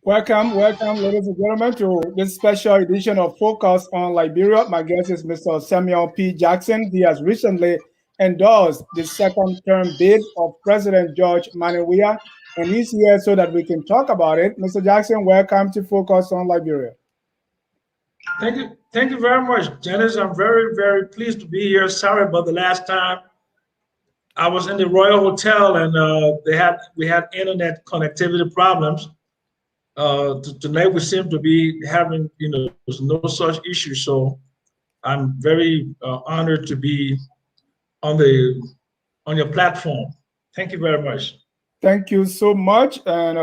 Welcome, ladies and gentlemen, to this special edition of Focus on Liberia. My guest is Mr. Samuel P. Jackson. He has recently endorsed the second term bid of President George Weah, and he's here so that we can talk about it. Mr. Jackson, welcome to Focus on Liberia. Thank you very much, Janice. I'm very pleased to be here. Sorry about the last time. I was in the Royal Hotel and we had internet connectivity problems. Tonight we seem to be having no such issue. So I'm very honored to be on your platform. Thank you very much. Thank you so much, and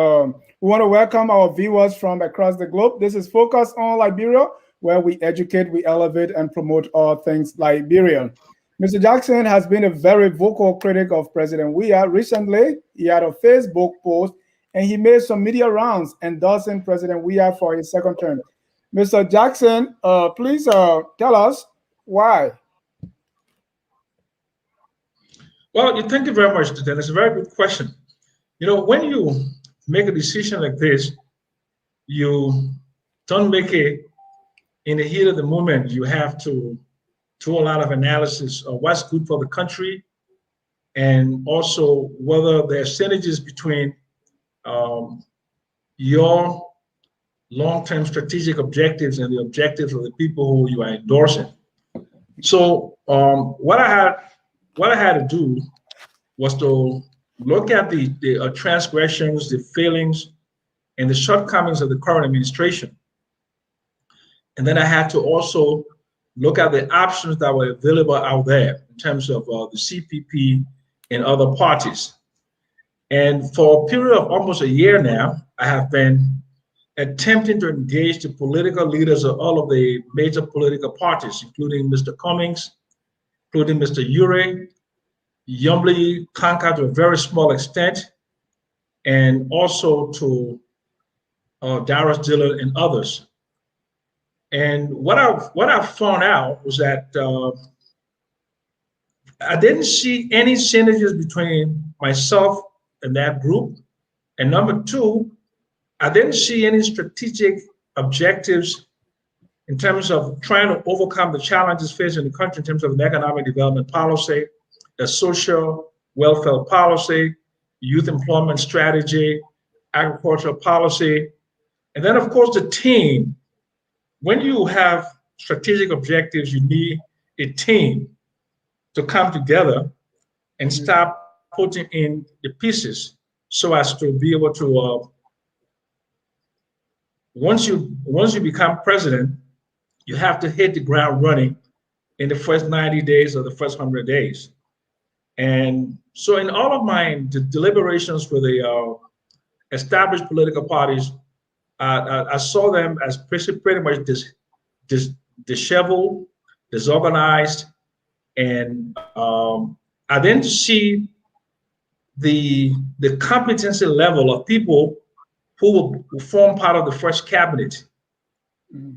we want to welcome our viewers from across the globe. This is Focus on Liberia, where we educate, we elevate, and promote all things Liberian. Mr. Jackson has been a very vocal critic of President Weah. Recently, he had a Facebook post and he made some media rounds endorsing President Weah for his second term. Mr. Jackson, please tell us why. Well, thank you very much, Dennis. It's a very good question. When you make a decision like this, you don't make it in the heat of the moment. You have to do a lot of analysis of what's good for the country, and also whether there are synergies between your long-term strategic objectives and the objectives of the people who you are endorsing. So what I had to do was to look at the transgressions, the failings, and the shortcomings of the current administration. And then I had to also look at the options that were available out there in terms of the CPP and other parties. And for a period of almost a year now, I have been attempting to engage the political leaders of all of the major political parties, including Mr. Cummings, including Mr. Ure, Yumble Kanka to a very small extent, and also to Darius Dillon and others. And what I found out was that I didn't see any synergies between myself and that group. And number two, I didn't see any strategic objectives in terms of trying to overcome the challenges facing the country in terms of an economic development policy, the social welfare policy, youth employment strategy, agricultural policy, and then of course the team. When you have strategic objectives, you need a team to come together and start putting in the pieces so as to be able to, once you become president, you have to hit the ground running in the first 90 days or the first 100 days. And so in all of my deliberations with the established political parties, I saw them as pretty much disheveled, disorganized, and I didn't see the competency level of people who will form part of the first cabinet.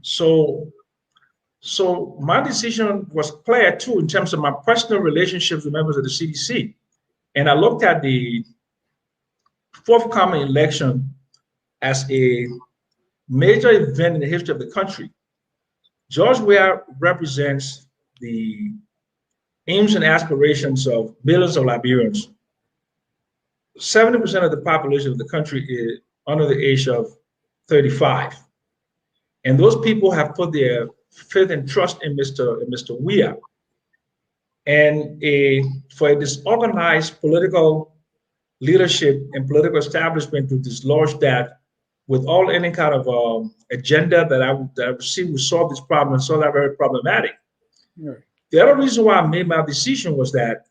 So my decision was clear too in terms of my personal relationships with members of the CDC. And I looked at the forthcoming election as a major event in the history of the country. George Weah represents the aims and aspirations of millions of Liberians. 70% of the population of the country is under the age of 35. And those people have put their faith and trust in Mr. Weah. And for a disorganized political leadership and political establishment to dislodge that with any kind of agenda that I would see would solve this problem and saw that very problematic. Right. The other reason why I made my decision was that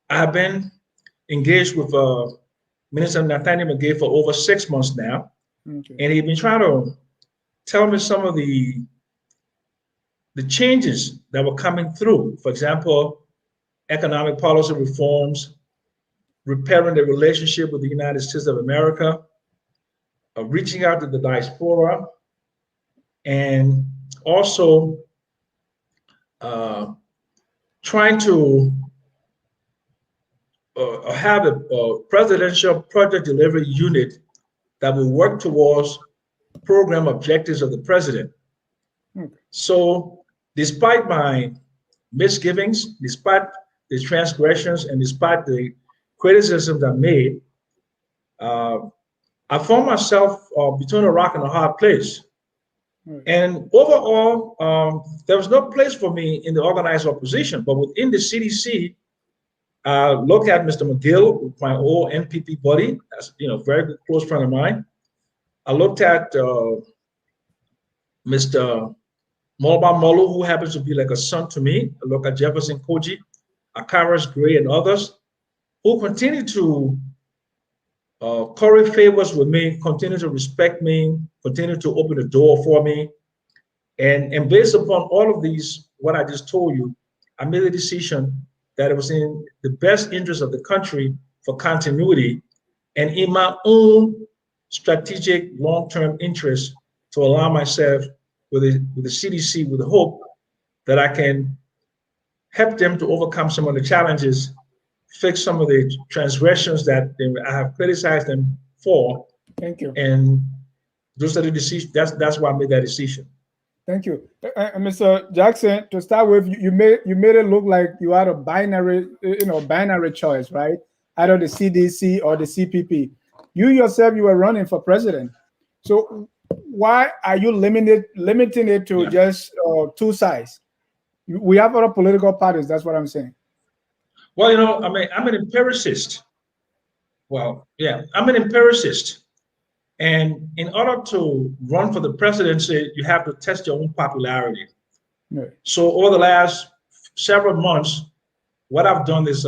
I have been engaged with Minister Nathaniel McGay for over 6 months now. Okay. And he's been trying to tell me some of the changes that were coming through. For example, economic policy reforms, repairing the relationship with the United States of America, reaching out to the diaspora, and also trying to have a presidential project delivery unit that will work towards program objectives of the president. So despite my misgivings, despite the transgressions, and despite the criticisms I made, I found myself between a rock and a hard place. And overall, there was no place for me in the organized opposition, but within the CDC, look at Mr. McGill, my old NPP buddy, that's very good close friend of mine. I looked at Mr. Mulba Molu, who happens to be like a son to me. I look at Jefferson Koji, Akaras Gray, and others who continue to curry favors with me, continue to respect me, continue to open the door for me. And based upon all of these, what I just told you, I made a decision that it was in the best interest of the country for continuity and in my own strategic long-term interest to align myself with the CDC with the hope that I can help them to overcome some of the challenges, fix some of the transgressions that I have criticized them for. Thank you. And those are the decisions. That's why I made that decision. Thank you, Mr. Jackson. To start with, you made it look like you had a binary choice, right? Either the CDC or the CPP. You yourself, you were running for president. So why are you limiting it to just two sides? We have other political parties. That's what I'm saying. Well, I'm an empiricist. I'm an empiricist. And in order to run for the presidency, you have to test your own popularity. Right. So over the last several months, what I've done is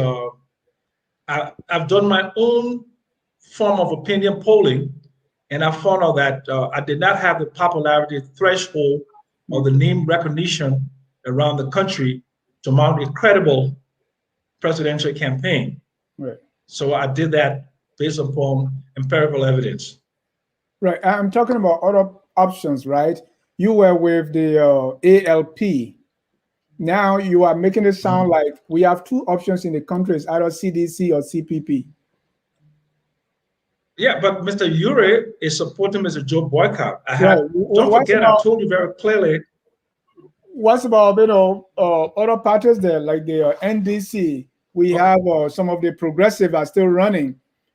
I've done my own form of opinion polling, and I found out that I did not have the popularity threshold or the name recognition around the country to mount a credible presidential campaign. Right. So I did that based upon empirical evidence. Right. I'm talking about other options, right? You were with the ALP. Now you are making it sound like we have two options in the country, it's either CDC or CPP. Yeah, but Mr. Ure is supporting Mr. Joe Boycott. Don't forget, I told you very clearly. What's about other parties there, like the NDC? We have some of the progressive are still running.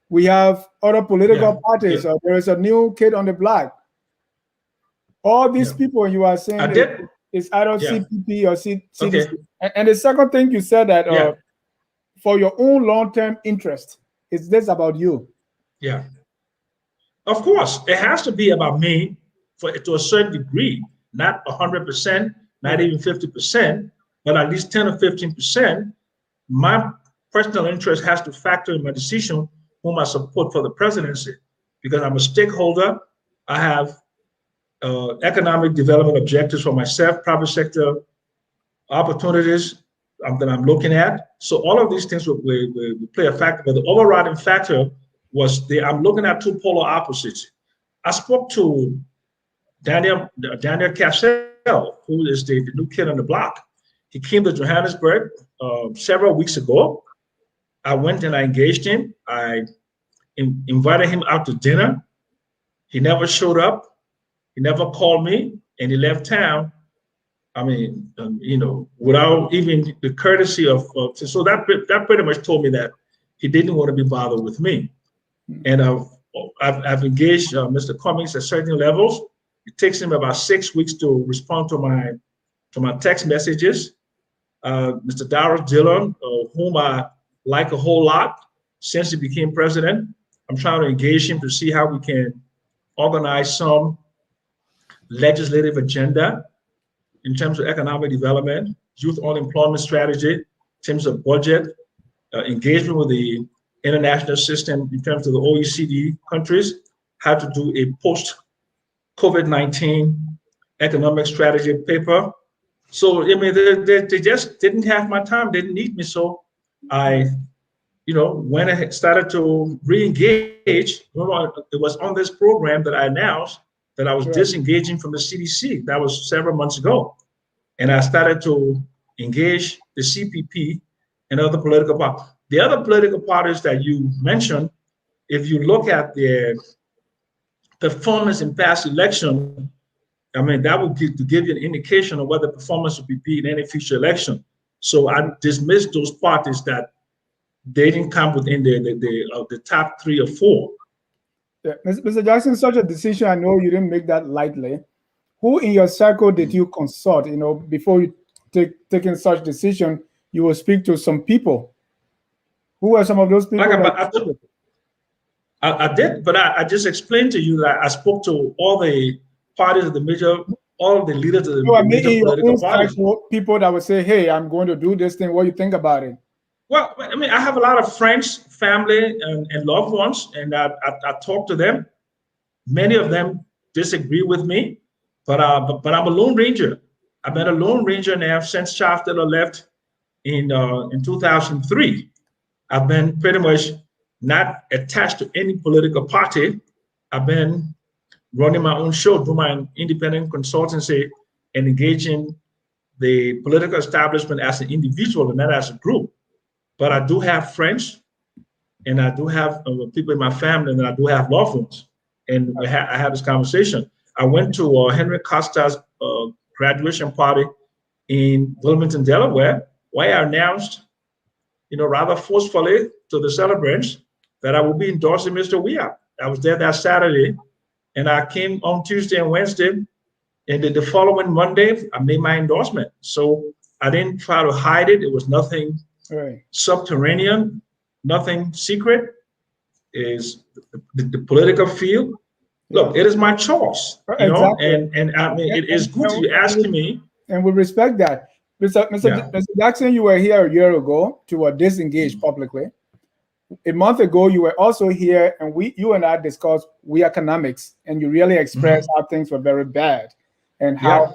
We have other political parties. There is a new kid on the block. All these people you are saying it's either CPP or CDC. Okay. And the second thing you said that for your own long-term interest, is this about you? Yeah. Of course, it has to be about me to a certain degree, not 100%, not even 50%, but at least 10 or 15%. My personal interest has to factor in my decision whom I support for the presidency, because I'm a stakeholder. I have economic development objectives for myself, private sector opportunities that I'm looking at. So all of these things will play a factor, but the overriding factor was I'm looking at two polar opposites. I spoke to Daniel Cassell, who is the new kid on the block. He came to Johannesburg several weeks ago. I went and I engaged him. I invited him out to dinner. He never showed up. He never called me, and he left town. I mean, without even the courtesy of. So that pretty much told me that he didn't want to be bothered with me. And I've engaged Mr. Cummings at certain levels. It takes him about 6 weeks to respond to my text messages. Mr. Darrell Dillon, whom I like a whole lot since he became president. I'm trying to engage him to see how we can organize some legislative agenda in terms of economic development, youth unemployment strategy, in terms of budget, engagement with the international system in terms of the OECD countries, how to do a post-COVID-19 economic strategy paper. So, I mean, they just didn't have my time, didn't need me. So I, when I started to re-engage, it was on this program that I announced that I was disengaging from the CDC. That was several months ago. And I started to engage the CPP and other political parties. The other political parties that you mentioned, if you look at performance in past election, I mean, that would give you an indication of whether performance will be beat in any future election. So I dismissed those parties that they didn't come within the top 3 or 4. Yeah. Mr. Jackson, such a decision, I know you didn't make that lightly. Who in your circle did you consult? You know, before you taking such decision, you will speak to some people. Who are some of those people? I did, but I just explained to you that I spoke to all the parties of all of the leaders of the major political parties. People that would say, "Hey, I'm going to do this thing. What do you think about it?" Well, I mean, I have a lot of friends, family, and loved ones, and I talk to them. Many of them disagree with me, but I'm a lone ranger. I've been a lone ranger now since Charles Taylor left in 2003. I've been pretty much not attached to any political party. I've been running my own show, doing my independent consultancy, and engaging the political establishment as an individual and not as a group. But I do have friends, and I do have people in my family, and I do have loved ones. And I had this conversation. I went to Henry Costa's graduation party in Wilmington, Delaware, where I announced, rather forcefully to the celebrants that I will be endorsing Mr. Weah. I was there that Saturday, and I came on Tuesday and Wednesday, and the following Monday, I made my endorsement. So I didn't try to hide it. It was nothing subterranean, nothing secret. Is the political field. Look, it is my choice, exactly. and I mean, it is good you asking me. And we respect that. Mr. Jackson, you were here a year ago to disengage publicly. A month ago, you were also here, and you and I discussed economics, and you really expressed how things were very bad, and how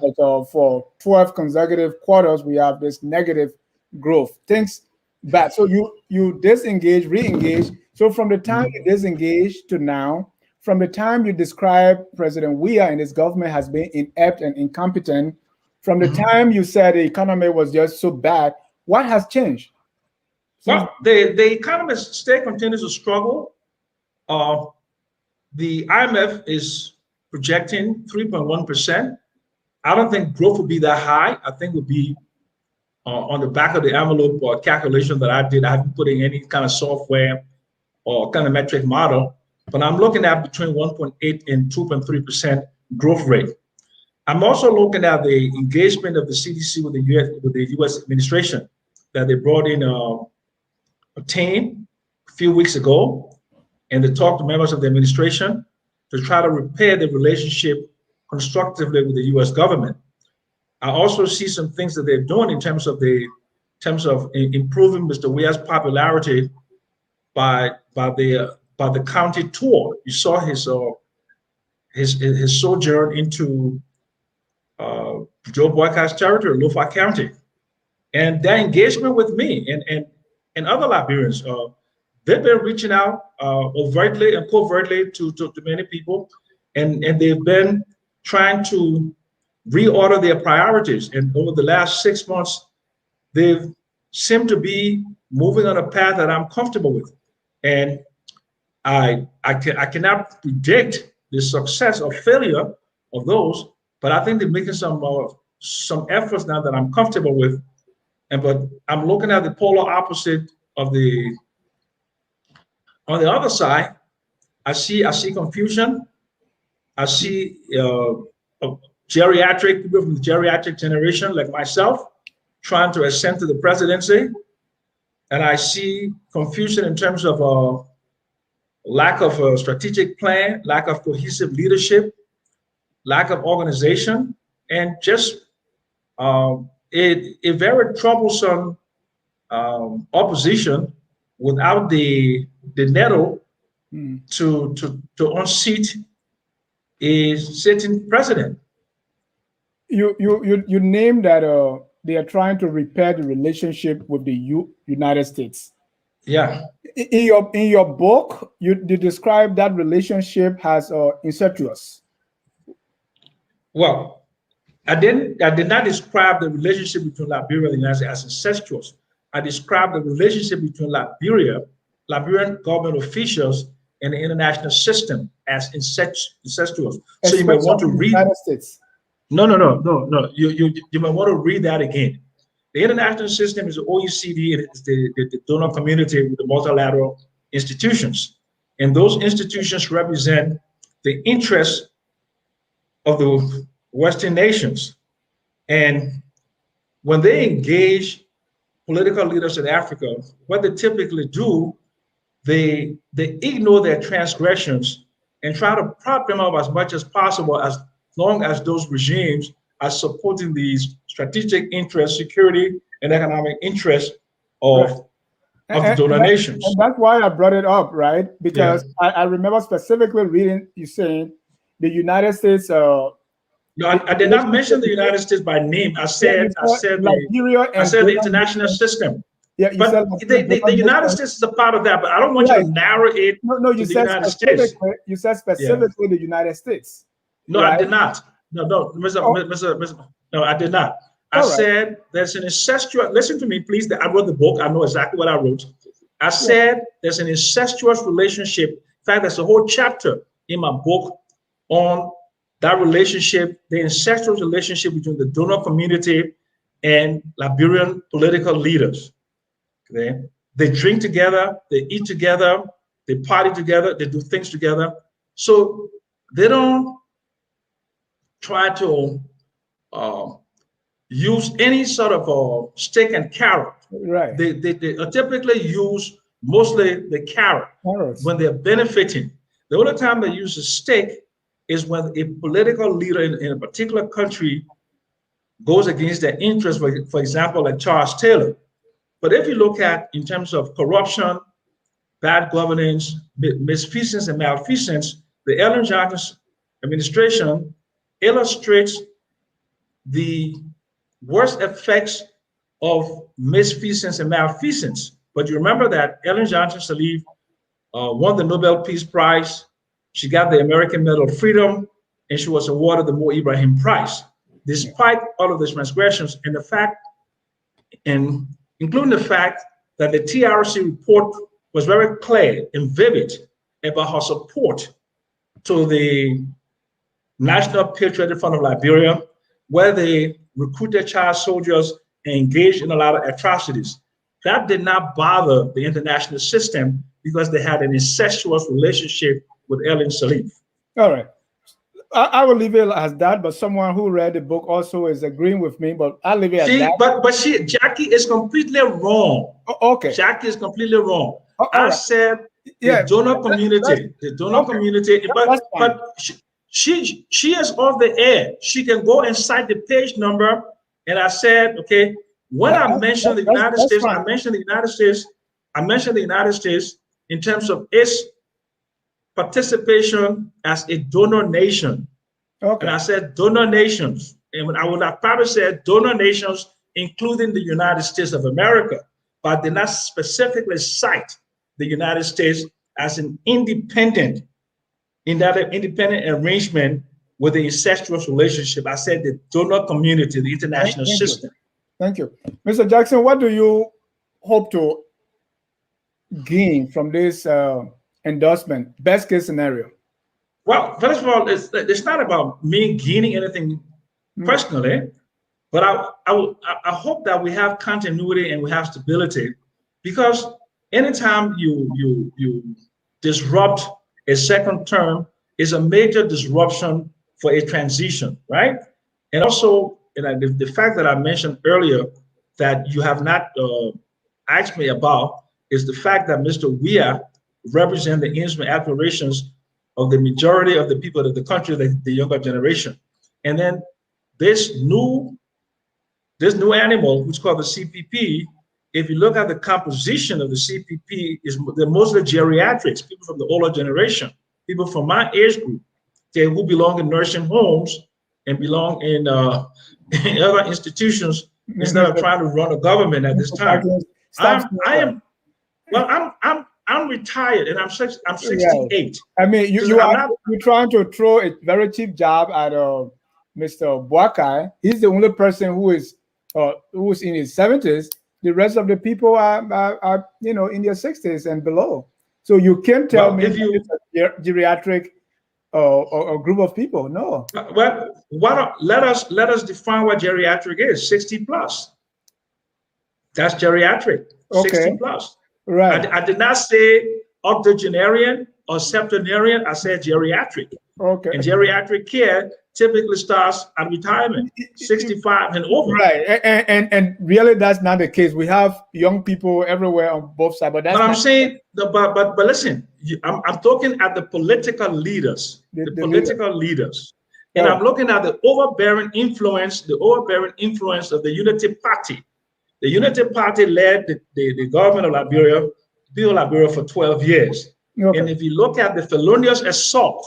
for 12 consecutive quarters we have this negative growth. Things bad. So you disengage, re-engage. So from the time you disengage to now, from the time you describe President Weah and his government has been inept and incompetent, from the time you said the economy was just so bad, what has changed? Well, the economy still continues to struggle. The IMF is projecting 3.1%. I don't think growth will be that high. I think it will be on the back of the envelope or calculation that I did. I haven't put in any kind of software or kind of metric model, but I'm looking at between 1.8 and 2.3% growth rate. I'm also looking at the engagement of the CDC with the U.S. administration that they brought in a team a few weeks ago, and they talked to members of the administration to try to repair the relationship constructively with the U.S. government. I also see some things that they're doing in terms of improving Mr. Weah's popularity by the county tour. You saw his sojourn into Joe Boycott's territory, Louisville County, and their engagement with me and other Liberians. They've been reaching out overtly and covertly to many people, and they've been trying to reorder their priorities. And over the last 6 months, they've seemed to be moving on a path that I'm comfortable with. And I cannot predict the success or failure of those, but I think they're making some efforts now that I'm comfortable with. But I'm looking at the polar opposite of on the other side. I see confusion. I see geriatric people from the geriatric generation like myself trying to ascend to the presidency, and I see confusion in terms of lack of a strategic plan, lack of cohesive leadership, lack of organization, and just a very troublesome opposition without the nettle to unseat a sitting president. You named that they are trying to repair the relationship with the United States. Yeah. In your book, you describe that relationship as incestuous. Well, I did not describe the relationship between Liberia and the United States as incestuous. I described the relationship between Liberian government officials and the international system as incestuous. So you may Especially want to in the read. United States. No. You might want to read that again. The international system is the OECD, it is the donor community with the multilateral institutions. And those institutions represent the interests of the Western nations. And when they engage political leaders in Africa, what they typically do, they ignore their transgressions and try to prop them up as much as possible, as long as those regimes are supporting these strategic interests, security, and economic interests of, Right. of the donor nations. And that's why I brought it up, right? Yeah. Because I remember specifically reading you saying the United States. No, I did not mention the United States by name. I said Liberia and the donor international nations. system. Yeah, you said But the United States is a part of that. But I don't want you right. to narrow it No, you to the said United States. You said specifically the United States. No, right? I did not. No, no, I did not. I said there's an incestuous. Listen to me, please. I wrote the book. I know exactly what I wrote. I said there's an incestuous relationship. In fact, there's a whole chapter in my book on that relationship, the incestuous relationship between the donor community and Liberian political leaders. Okay? They drink together, they eat together, they party together, they do things together. So they don't try to use any sort of stick and carrot. Right. They typically use mostly the carrot when they're benefiting. The only time they use a stick is when a political leader in a particular country goes against their interests, for example, like Charles Taylor. But if you look at in terms of corruption, bad governance, misfeasance and malfeasance, the Ellen Johnson administration illustrates the worst effects of misfeasance and malfeasance. But you remember that Ellen Johnson Sirleaf won the Nobel Peace Prize. She got the American Medal of Freedom, and she was awarded the Mo Ibrahim Prize. Despite all of these transgressions and the fact, and including the fact that the TRC report was very clear and vivid about her support to the National Patriotic Front of Liberia, where they recruited child soldiers and engaged in a lot of atrocities. That did not bother the international system because they had an incestuous relationship with Ellen Sirleaf. All right. I will leave it as that, but someone who read the book also is agreeing with me, but I'll leave it at that. But Jackie is completely wrong. Oh, okay. Jackie is completely wrong. I said the donor community, but she is off the air. She can go and cite the page number. And I said, okay, when I mentioned the United States, I mentioned the United States in terms of its participation as a donor nation. Okay. And I said donor nations. And I would have probably said donor nations, including the United States of America, but did not specifically cite the United States as an independent arrangement with the incestuous relationship. I said the donor community, the international system. Thank you. Mr. Jackson, what do you hope to gain from this endorsement, best case scenario? Well, first of all, it's not about me gaining anything personally, but I hope that we have continuity and we have stability, because anytime you disrupt a second term is a major disruption for a transition, right? And also, the fact that I mentioned earlier that you have not asked me about is the fact that Mr. Weah represent the aims and aspirations of the majority of the people of the country, the younger generation. And then this new animal, which is called the CPP, if you look at the composition of the CPP, they're mostly geriatrics, people from the older generation, people from my age group, who belong in nursing homes and belong in other institutions instead of trying to run a government at this time. I'm retired and I'm 68. I mean, you're trying to throw a very cheap jab at Mr. Boakai. He's the only person who's in his 70s. The rest of the people are in their 60s and below. So you can't tell Well, me if that you it's a geriatric or group of people. No. well, let us define what geriatric is. 60 plus. That's geriatric. Okay. 60 plus. Right. I did not say octogenarian or septenarian. I said geriatric. Okay. And geriatric care typically starts at retirement, 65 and over. Right. And really that's not the case. We have young people everywhere on both sides, but that's But I'm not saying, but listen, I'm talking at the political leaders, the leader. political leaders. And Right. I'm looking at the overbearing influence of the Unity Party. The Unity Party led the government of Liberia for 12 years. Okay. And if you look at the felonious assault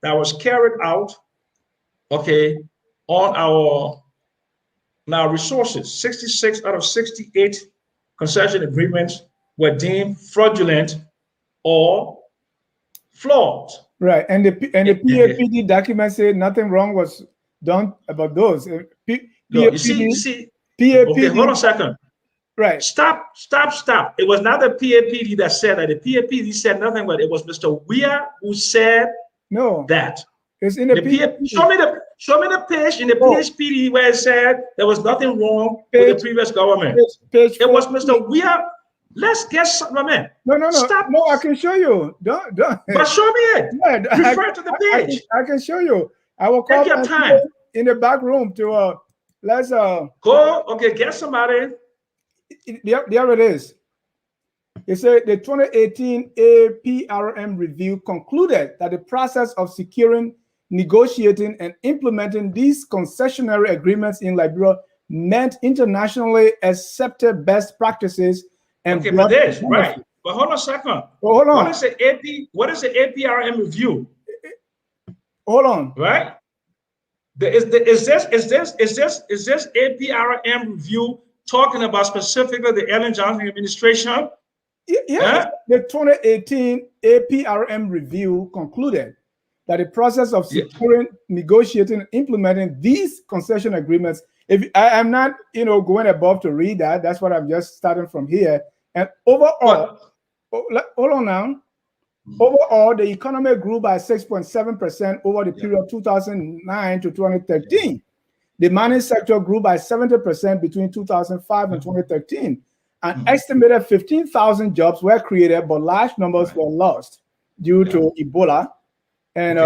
that was carried out, okay, on our resources, 66 out of 68 concession agreements were deemed fraudulent or flawed. Right. And the PAPD document said nothing wrong was done about those. No, you see, PAPD. okay, hold on a second. Right. Stop. It was not the PAPD that said that. The PAPD said nothing, but it was Mr. Weah who said that. It's in the PAPD. Show me the page in the PHPD where it said there was nothing wrong with the previous government. It was Mr. Weah. Let's get something, man. No. Stop. No, I can show you. Don't. But show me it. Yeah, Refer to the page. I can show you. I will call Take your time in the back room to let's go. Okay, get somebody. There it is. It said the 2018 APRM review concluded that the process of securing, negotiating, and implementing these concessionary agreements in Liberia met internationally accepted best practices and okay, but this right. But hold on a second. Hold on. What is the APRM review? Hold on. Right? Is this APRM review talking about specifically the Ellen Johnson administration? Yeah. The 2018 APRM review concluded that the process of securing, negotiating, and implementing these concession agreements. If I'm not, going above to read that, that's what I'm just starting from here. And overall, hold on now. Overall, the economy grew by 6.7% over the period 2009 to 2013. The mining sector grew by 70% between 2005 and 2013. An estimated 15,000 jobs were created, but large numbers were lost due to Ebola. And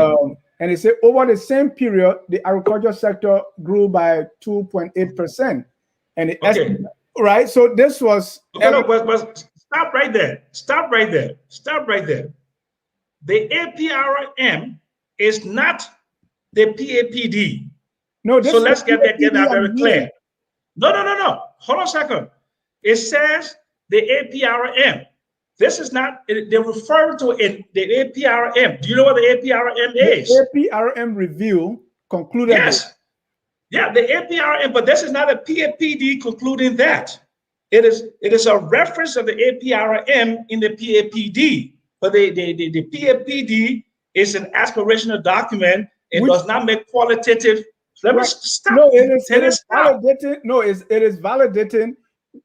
it said over the same period, the agriculture sector grew by 2.8%. And right, so this was but stop right there. The APRM is not the PAPD. No, so let's get that very clear. No. Hold on a second. It says the APRM. This is not, they're referring to it, the APRM. Do you know what the APRM is? The APRM review concluded. Yes. Yeah, the APRM, but this is not a PAPD concluding that. It is a reference of the APRM in the PAPD. But the PAPD is an aspirational document. It does not make qualitative. Let me stop. No, it is validating. No, it is validating.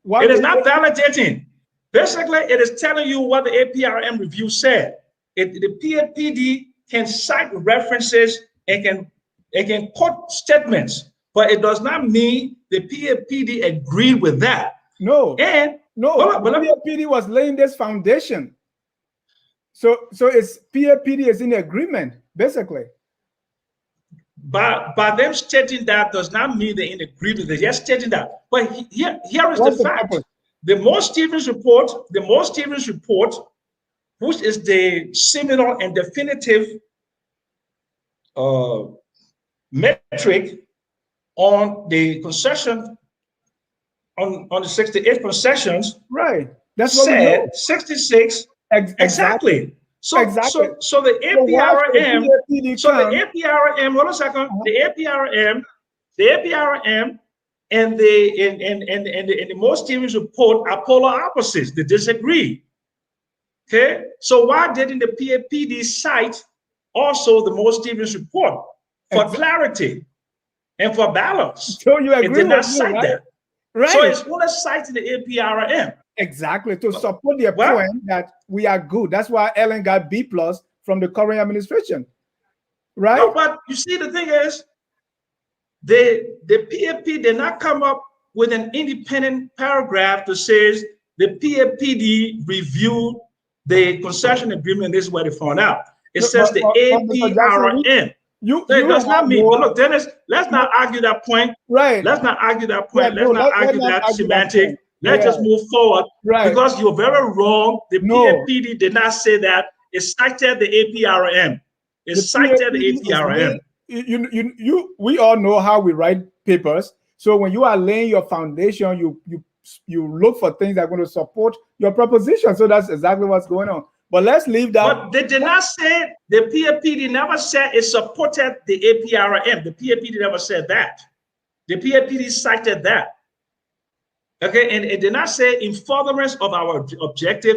It is not validating. Basically, it is telling you what the APRM review said. The PAPD can cite references and can quote statements, but it does not mean the PAPD agreed with that. No, the PAPD was laying this foundation. So it's PAPD is in agreement, basically. By them stating that does not mean they're in agreement. They're just stating that. But here is the fact. The Moore Stevens report, which is the seminal and definitive metric on the concession, on the 68 concessions, right? That's what said we know. 66 exactly. So the APRM, hold on a second. The APRM and the Moore Stevens report are polar opposites. They disagree. Okay, so why didn't the PAPD cite also the Moore Stevens report for clarity and for balance? So you agree? It did not cite that. Right. So it's only citing the APRM. Exactly, to support their point that we are good. That's why Ellen got B+ from the current administration, right? No, but you see, the thing is, the PAP did not come up with an independent paragraph that says the PAPD reviewed the concession agreement. This is what they found out. It says the Mr. Jackson, APRM. you So it does have not mean, no, but look, Dennis, let's not argue that point. right. Let's not argue that Yeah, point. no, Let's not let's argue not that argue that semantic. point. Let's Yeah, just move forward right. because you're very wrong. The No. PAPD did not say that. It cited the APRM. It cited the APRM. We all know how we write papers. So when you are laying your foundation, you look for things that are going to support your proposition. So that's exactly what's going on. But let's leave that. But they did not say, the PAPD never said it supported the APRM. The PAPD never said that. The PAPD cited that. Okay, and it did not say in furtherance of our objective.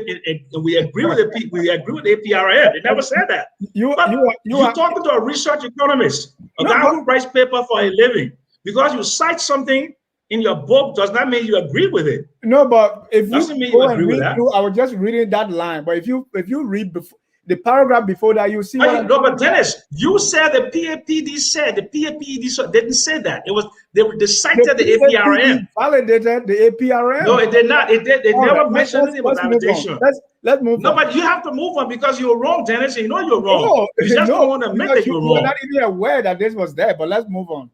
We agree with the APRM. It never said that. You're talking to a research economist, a guy who writes paper for a living. Because you cite something in your book does not mean you agree with it. No, but if doesn't mean you go you and agree with read that. through, I was just reading that line. But if you read the paragraph before that, you see what No, but Dennis, you said the PAPD said the PAPD didn't say that. It was they cited the APRM. Validated the APRM. No, it did not. It never mentioned anything about validation. Let's move on. No, but you have to move on because you're wrong, Dennis. You know you're wrong. You just don't want to admit that you're wrong. You're not even aware that this was there. But let's move on.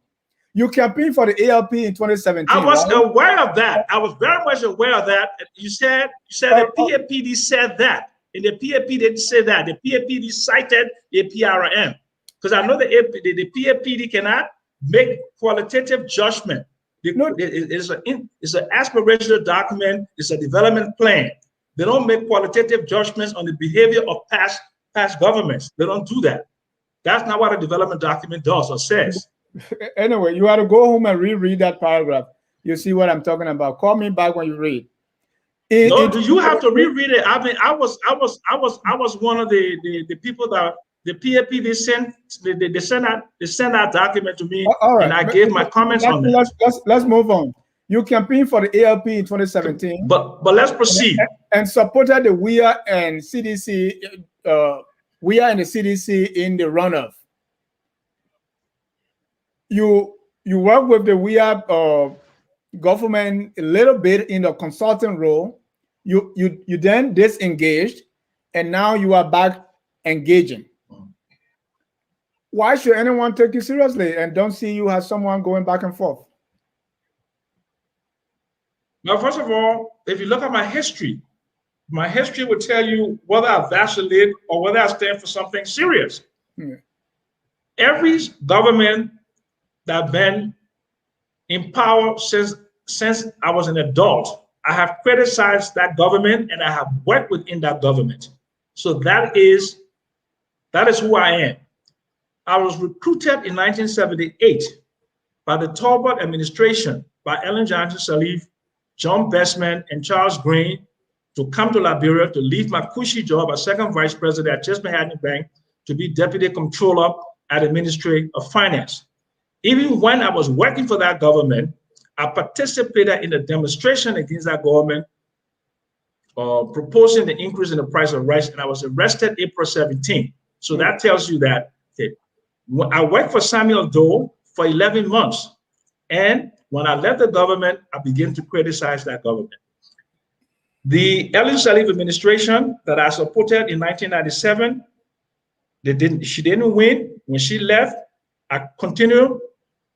You campaigned for the ALP in 2017. I was aware of that. I was very much aware of that. You said the PAPD said that. And the PAP didn't say that. The PAPD cited the PRM. Because I know the PAPD cannot make qualitative judgment. It's an aspirational document. It's a development plan. They don't make qualitative judgments on the behavior of past governments. They don't do that. That's not what a development document does or says. Anyway, you have to go home and reread that paragraph. You see what I'm talking about. Call me back when you read. Do you have to reread it? I mean, I was one of the people that the PAP they sent that document to me, right. And I gave my comments on it. Let's move on. You campaigned for the ALP in 2017, but let's proceed. And supported the Weah and CDC, Weah and the CDC in the runoff. You work with the Weah government a little bit in the consulting role. You then disengaged, and now you are back engaging. Why should anyone take you seriously and don't see you as someone going back and forth? Now, first of all, if you look at my history will tell you whether I vacillate or whether I stand for something serious. Yeah. Every government that's been in power since I was an adult, I have criticized that government and I have worked within that government. So that is who I am. I was recruited in 1978 by the Talbot administration, by Ellen Johnson Sirleaf, John Bestman, and Charles Green to come to Liberia to leave my cushy job as second vice president at Chase Manhattan Bank to be deputy controller at the Ministry of Finance. Even when I was working for that government, I participated in a demonstration against that government, proposing the increase in the price of rice, and I was arrested April 17. So that tells you that I worked for Samuel Doe for 11 months. And when I left the government, I began to criticize that government. The Ellen Sirleaf administration that I supported in 1997, she didn't win. When she left, I continued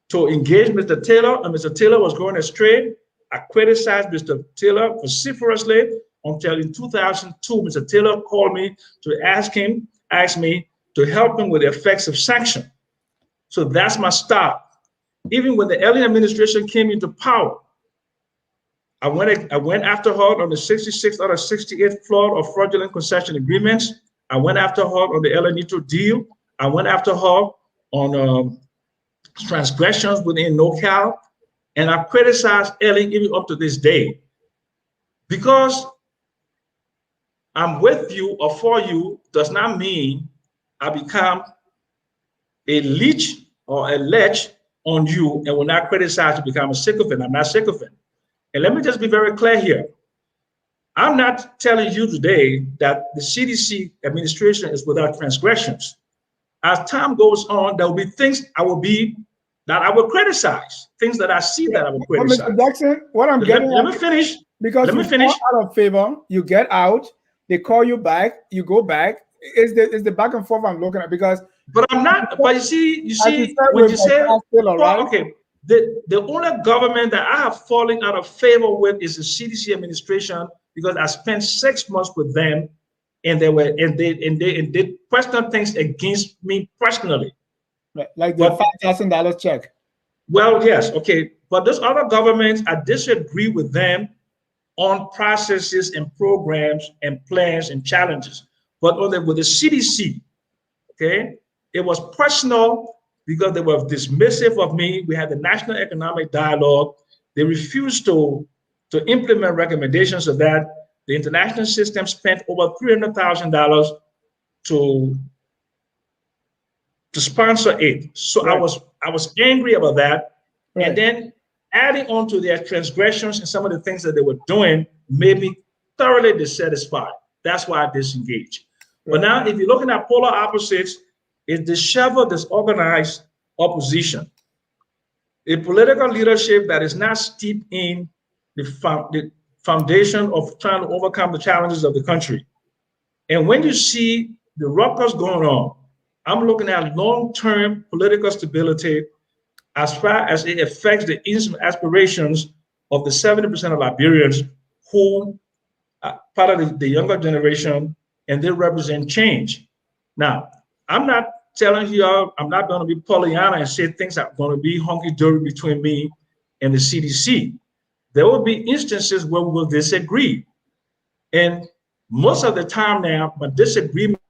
to engage Mr. Taylor, and Mr. Taylor was going astray. I criticized Mr. Taylor vociferously until in 2002, Mr. Taylor called me to ask me to help him with the effects of sanction. So that's my start. Even when the Ellen administration came into power, I went after her on the 66th or the 68th floor of fraudulent concession agreements. I went after her on the Ellen Nito deal. I went after her on transgressions within NorCal, and I criticized Ellen even up to this day. Because I'm with you or for you does not mean I become a leech or a lech on you and will not criticize to become a sycophant. I'm not sycophant. And let me just be very clear here. I'm not telling you today that the CDC administration is without transgressions. As time goes on, there will be things that I will criticize, things that I see that I will But Mr. criticize. Jackson, what I'm getting Let at, me finish. because Let me you fall finish. out of favor, you get out, they call you back, you go back. Is the back and forth I'm looking at, because But I'm not. But you as you see, said when with you say, Taylor, right? okay, the only government that I have fallen out of favor with is the CDC administration, because I spent 6 months with them, and they questioned things against me personally. Right, like the But $5,000 check. well, yes, okay. But those other governments, I disagree with them on processes and programs and plans and challenges. But with the CDC, okay, it was personal because they were dismissive of me. We had the National Economic Dialogue. They refused to implement recommendations of that. The international system spent over $300,000 to sponsor it. So Right. I was angry about that. Right. And then adding on to their transgressions and some of the things that they were doing made me thoroughly dissatisfied. That's why I disengaged. But Right. now, if you're looking at polar opposites, it's disheveled, disorganized opposition, a political leadership that is not steeped in the foundation of trying to overcome the challenges of the country. And when you see the ruckus going on, I'm looking at long-term political stability as far as it affects the aspirations of the 70% of Liberians who are part of the younger generation, and they represent change. Now, I'm not telling you, I'm not going to be Pollyanna and say things are going to be hunky-dory between me and the CDC. There will be instances where we will disagree. And most of the time now, my disagreement,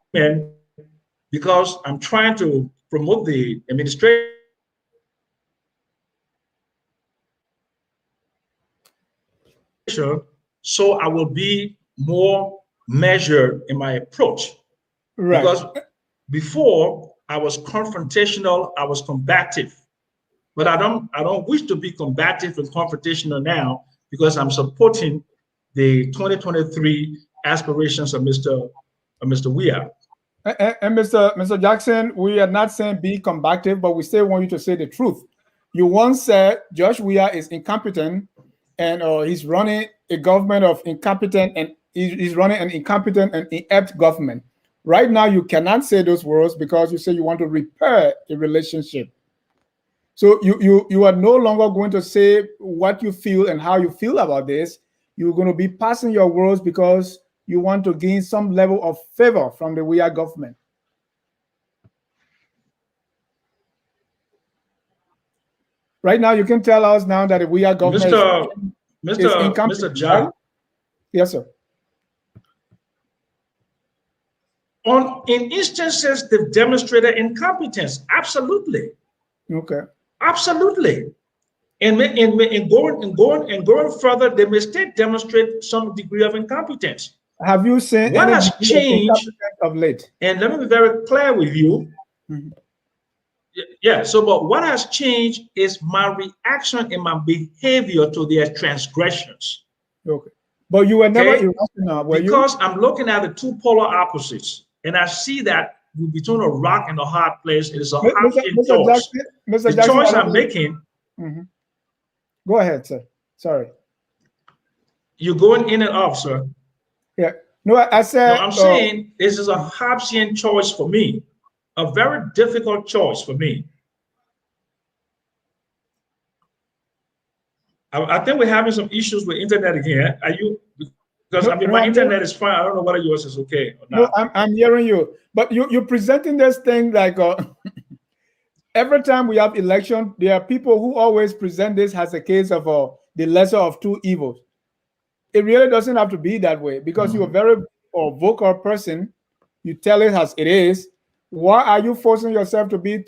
because I'm trying to promote the administration, so I will be more measured in my approach. Right. Because before I was confrontational, I was combative. But I don't wish to be combative and confrontational now, because I'm supporting the 2023 aspirations of Mr. Weah. And Mr. Jackson, we are not saying be combative, but we still want you to say the truth. You once said Josh Weah is incompetent, and he's running a government of incompetent, and he's running an incompetent and inept government. Right now, you cannot say those words because you say you want to repair a relationship. So you are no longer going to say what you feel and how you feel about this. You're going to be passing your words because you want to gain some level of favor from the Weah government. Right now, you can tell us now that the Weah government is incompetent. Mr. Ja, Right? Yes, sir. in instances they've demonstrated incompetence. Absolutely. Okay. Absolutely. And going further, they may still demonstrate some degree of incompetence. Have you seen What any has degree of changed? incompetence of late? And let me be very clear with you. Yeah, so but what has changed is my reaction and my behavior to their transgressions. Okay. But you were never Okay? irrational, were you? Because I'm looking at the two polar opposites, and I see that we're between a rock and a hard place. It is a Hobbian Mr. choice. Jackson, Mr. The Jackson, choice I'm making. Go ahead, sir. Sorry. You're going in and off, sir. Yeah. No, I said. No, I'm saying this is a Hobbesian choice for me, a very difficult choice for me. I think we're having some issues with internet again. Are you? Because I mean, my internet is fine. I don't know whether yours is okay or not. No, I'm hearing you. But you're presenting this thing like every time we have election, there are people who always present this as a case of the lesser of two evils. It really doesn't have to be that way, because you're a very vocal person. You tell it as it is. Why are you forcing yourself to be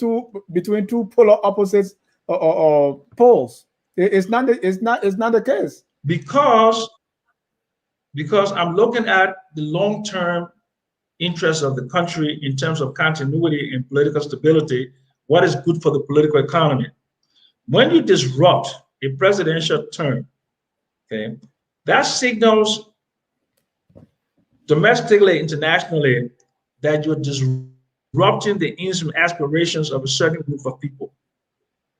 between two polar opposites or poles? It's not the case. Because I'm looking at the long-term interests of the country in terms of continuity and political stability, what is good for the political economy. When you disrupt a presidential term, okay, that signals domestically, internationally, that you're disrupting the aims and aspirations of a certain group of people.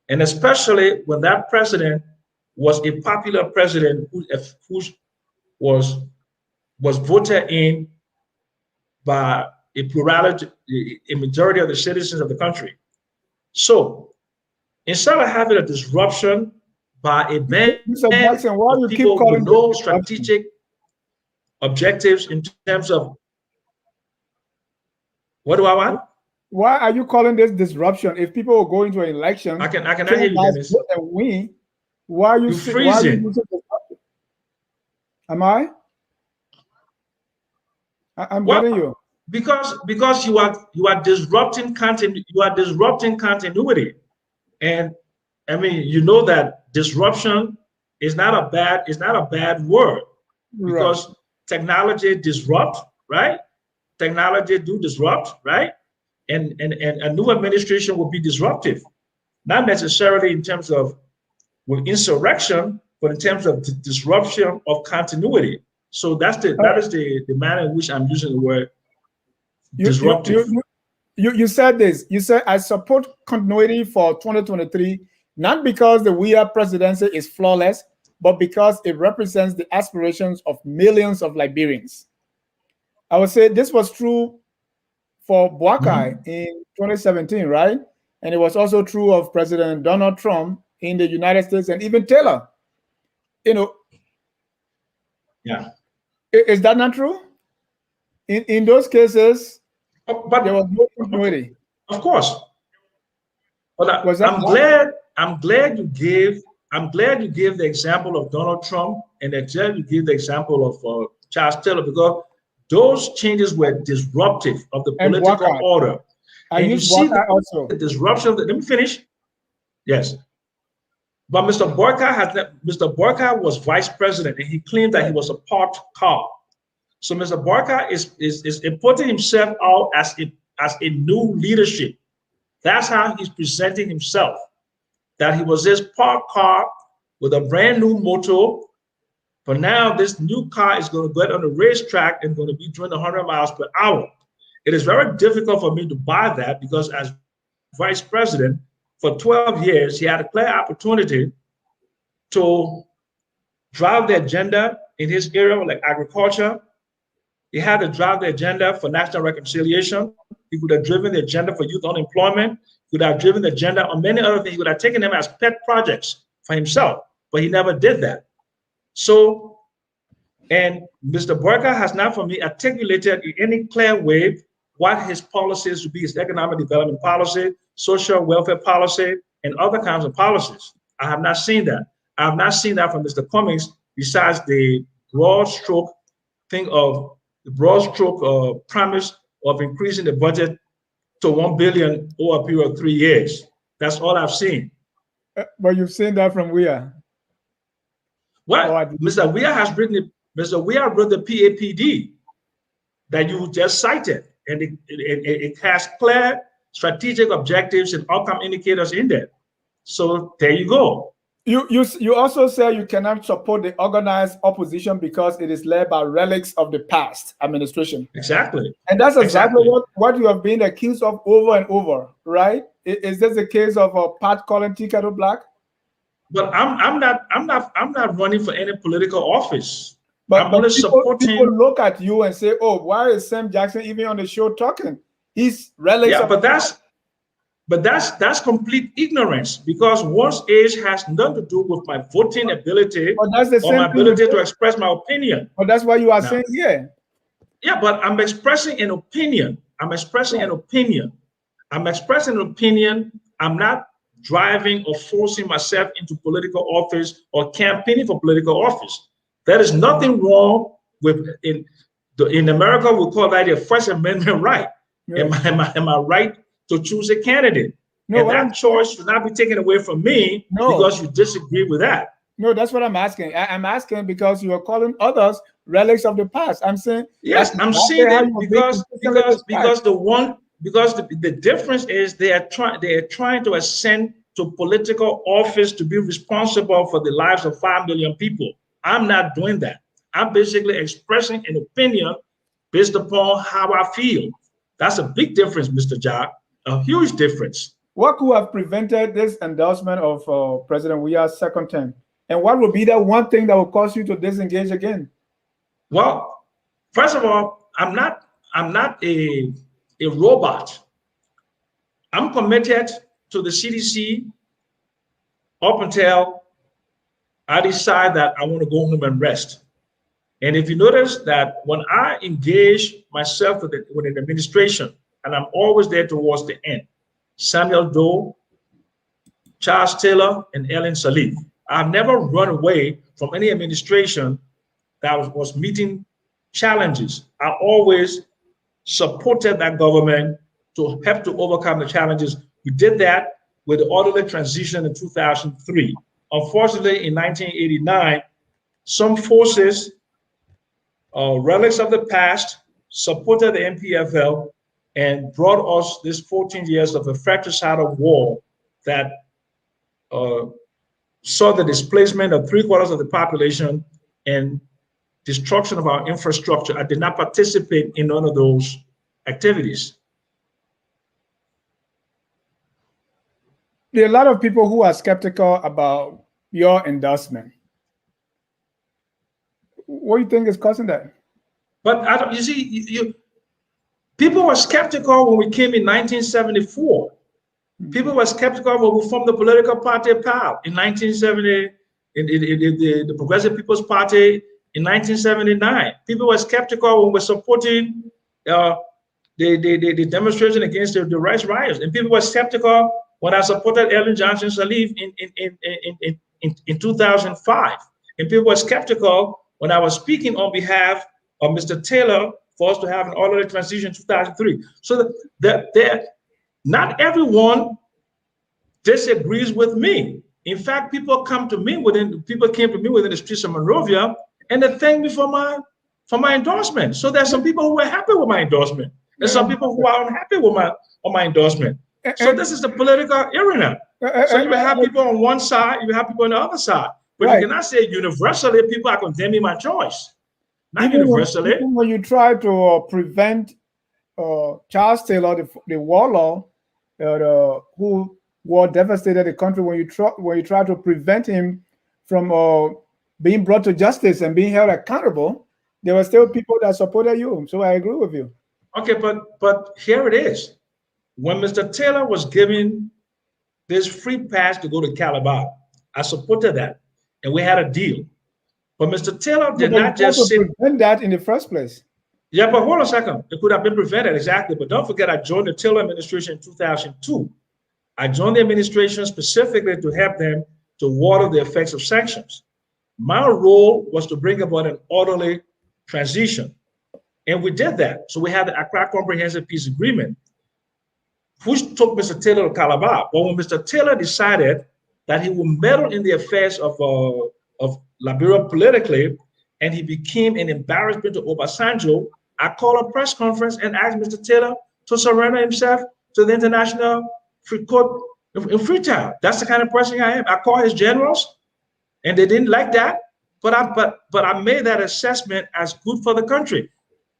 And especially when that president was a popular president who was voted in by a plurality, a majority of the citizens of the country. So instead of having a disruption by a band Mr. Jackson, why of you keep people with calling no this disruption? strategic objectives in terms of what do I want? Why are you calling this disruption? If people will go into an election, I cannot hear you, Dennis. And win, why are you You're why are you freezing. using disruption? Am I? I'm Well, getting you. because you are disrupting continuity. And I mean, you know that disruption is not a bad word, because Right. technology disrupt, right? Technology do disrupt, right? And a new administration will be disruptive, not necessarily in terms of with insurrection, but in terms of disruption of continuity. So that is the manner in which I'm using the word disruptive. You said this. You said I support continuity for 2023, not because the Weah presidency is flawless, but because it represents the aspirations of millions of Liberians. I would say this was true for Boakai in 2017, right? And it was also true of President Donald Trump in the United States, and even Taylor. You know, Yeah. is that not true? In those cases, But there was no continuity. of course, but Was that I'm glad you gave the example of Donald Trump, and that you gave the example of Charles Taylor, because those changes were disruptive of the and political Boakai? order. And you see also the disruption. Let me finish. Yes. But Mr. Boyka was vice president, and he claimed that he was a parked car. So Mr. Boyka is putting himself out as a new leadership. That's how he's presenting himself, that he was this parked car with a brand new motor. But now this new car is going to get on the racetrack and going to be doing 100 miles per hour. It is very difficult for me to buy that, because as vice president for 12 years, he had a clear opportunity to drive the agenda in his area, like agriculture. He had to drive the agenda for national reconciliation. He could have driven the agenda for youth unemployment. He could have driven the agenda on many other things. He could have taken them as pet projects for himself, but he never did that. So, and Mr. Boyka has not, for me, articulated in any clear way what his policies would be, his economic development policy, social welfare policy, and other kinds of policies. I have not seen that. I have not seen that from Mr. Cummings, besides the broad stroke promise of increasing the budget to $1 billion over a period of 3 years. That's all I've seen. But you've seen that from Weah. What Mr. Weah wrote the PAPD that you just cited, and it has clear strategic objectives and outcome indicators in there. So there you go. You also say you cannot support the organized opposition because it is led by relics of the past administration. Exactly. And that's exactly what you have been accused of over and over, right? Is this the case of Pat calling Tea Kettle Black? But I'm not running for any political office. But I'm only supporting. People look at you and say, "Oh, why is Sam Jackson even on the show talking? He's relics." Yeah, but that's complete ignorance, because one's age has nothing to do with my voting ability or my ability to express my opinion. But that's why you are saying, yeah. Yeah, but I'm expressing an opinion. I'm expressing an opinion. I'm not driving or forcing myself into political office or campaigning for political office. There is nothing wrong with in America we call that a First Amendment right. Yeah. Am I right to choose a candidate? No, and that choice should not be taken away from me because you disagree with that. No, that's what I'm asking. I'm asking because you are calling others relics of the past. I'm saying yes, I'm saying that because the difference is they are trying to ascend to political office to be responsible for the lives of 5 million people. I'm not doing that. I'm basically expressing an opinion based upon how I feel. That's a big difference, Mr. Ja, a huge difference. What could have prevented this endorsement of President Weah's second term? And what would be the one thing that will cause you to disengage again? Well, first of all, I'm not a robot. I'm committed to the CDC up until I decide that I want to go home and rest. And if you notice that when I engage myself with an administration, and I'm always there towards the end, Samuel Doe, Charles Taylor, and Ellen Sirleaf, I've never run away from any administration that was meeting challenges. I always supported that government to help to overcome the challenges. We did that with the orderly transition in 2003. Unfortunately, in 1989, some forces, relics of the past, supported the MPFL and brought us this 14 years of a fratricidal war that saw the displacement of 3/4 of the population and destruction of our infrastructure. I did not participate in none of those activities. There are a lot of people who are skeptical about your endorsement. What do you think is causing that? But you see, people were skeptical when we came in 1974. People were skeptical when we formed the political party PAL in 1970, the Progressive People's Party in 1979. People were skeptical when we were supporting the demonstration against the rights riots, and people were skeptical when I supported Ellen Johnson Sirleaf in 2005, and people were skeptical when I was speaking on behalf of Mr. Taylor for us to have an orderly transition in 2003. So not everyone disagrees with me. In fact, people came to me within the streets of Monrovia, and they thanked me for my endorsement. So there's some people who are happy with my endorsement. There's some people who are unhappy with my endorsement. So this is the political arena. So you have people on one side, you have people on the other side. But you cannot say universally people are condemning my choice. Not universally. Even when you try to prevent Charles Taylor, the warlord, who devastated the country, when you try to prevent him from being brought to justice and being held accountable, there were still people that supported you. So I agree with you. Okay, but here it is. When Mr. Taylor was given this free pass to go to Calabar, I supported that, and we had a deal. But Mr. Taylor did not just prevent that in the first place. Yeah, but hold on a second. It could have been prevented, exactly. But don't forget, I joined the Taylor administration in 2002. I joined the administration specifically to help them to water the effects of sanctions. My role was to bring about an orderly transition. And we did that. So we had the Accra Comprehensive Peace Agreement, which took Mr. Taylor to Calabar. But when Mr. Taylor decided that he would meddle in the affairs of Liberia politically, and he became an embarrassment to Obasanjo, I called a press conference and asked Mr. Taylor to surrender himself to the International Free Court in Freetown. That's the kind of person I am. I called his generals, and they didn't like that. But I made that assessment as good for the country.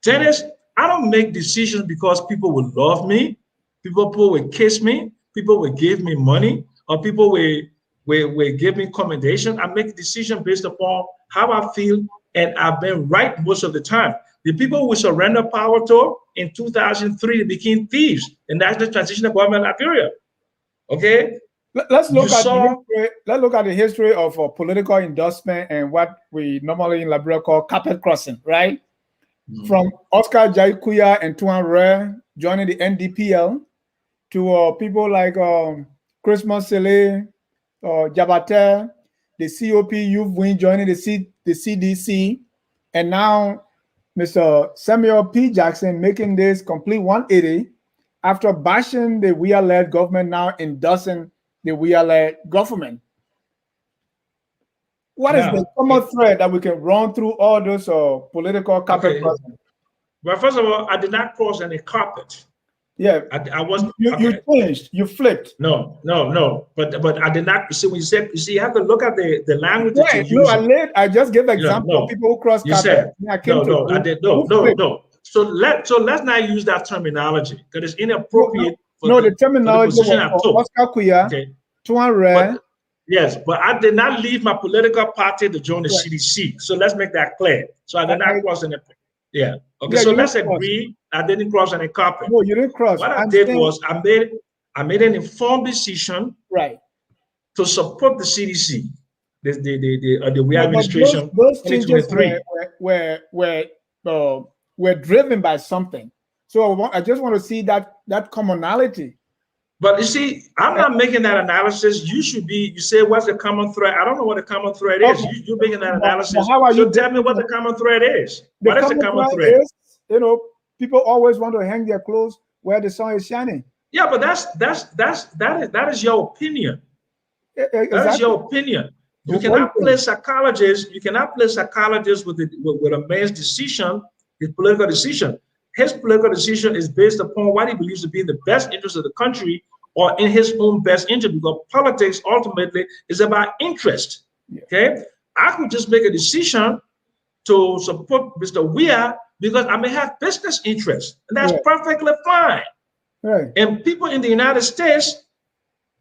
Dennis, I don't make decisions because people will love me, people will kiss me, people will give me money, or people will give me commendation. I make a decision based upon how I feel, and I've been right most of the time. The people we surrender power to in 2003, they became thieves, and that's the transitional government of Liberia. Okay? Let's look at the history of political endorsement and what we normally in Liberia call carpet crossing, right? From Oscar Jaikuya and Tuan Re joining the NDPL to people like Christmas Sele, Jabate, the COP Youth Wing joining the CDC, and now Mr. Samuel P. Jackson making this complete 180 after bashing the Weah-led government, now endorsing the Weah-led government. What is the common thread that we can run through all those political carpet crossing? Well, first of all, I did not cross any carpet. Yeah, I wasn't. You changed. You flipped. No. But I did not see when you said. You see, you have to look at the language that you use. I just gave an example of people who cross carpet. I did no. so let's not use that terminology because it's inappropriate No, the for the terminology position I was for took. Oscar Weah, Okay, Tuan Ray. but yes, but I did not leave my political party to join the Right. CDC. So let's make that clear. So I did not cross any. Yeah. Okay. Yeah, So you let's didn't cross. agree. I didn't cross any carpet. No, you didn't cross. What I I'm did saying, was I made an informed decision right. to support the CDC, the Weah No, but administration, those changes 2023. were driven by something. So I just want to see that commonality. But you see, I'm not making that analysis. You should be. You say, what's the common thread? I don't know what the common thread is. Okay. You're making that analysis. How are you So tell me what the common thread is. What is the common thread? Is, people always want to hang their clothes where the sun is shining. Yeah, but that is your opinion. Exactly. That is your opinion. You cannot play psychologist. You cannot play psychologist with a man's decision, his political decision. His political decision is based upon what he believes to be in the best interest of the country or in his own best interest, because politics ultimately is about interest. Okay, I could just make a decision to support Mr. Weah because I may have business interests, and that's perfectly fine. Right. And people in the United States,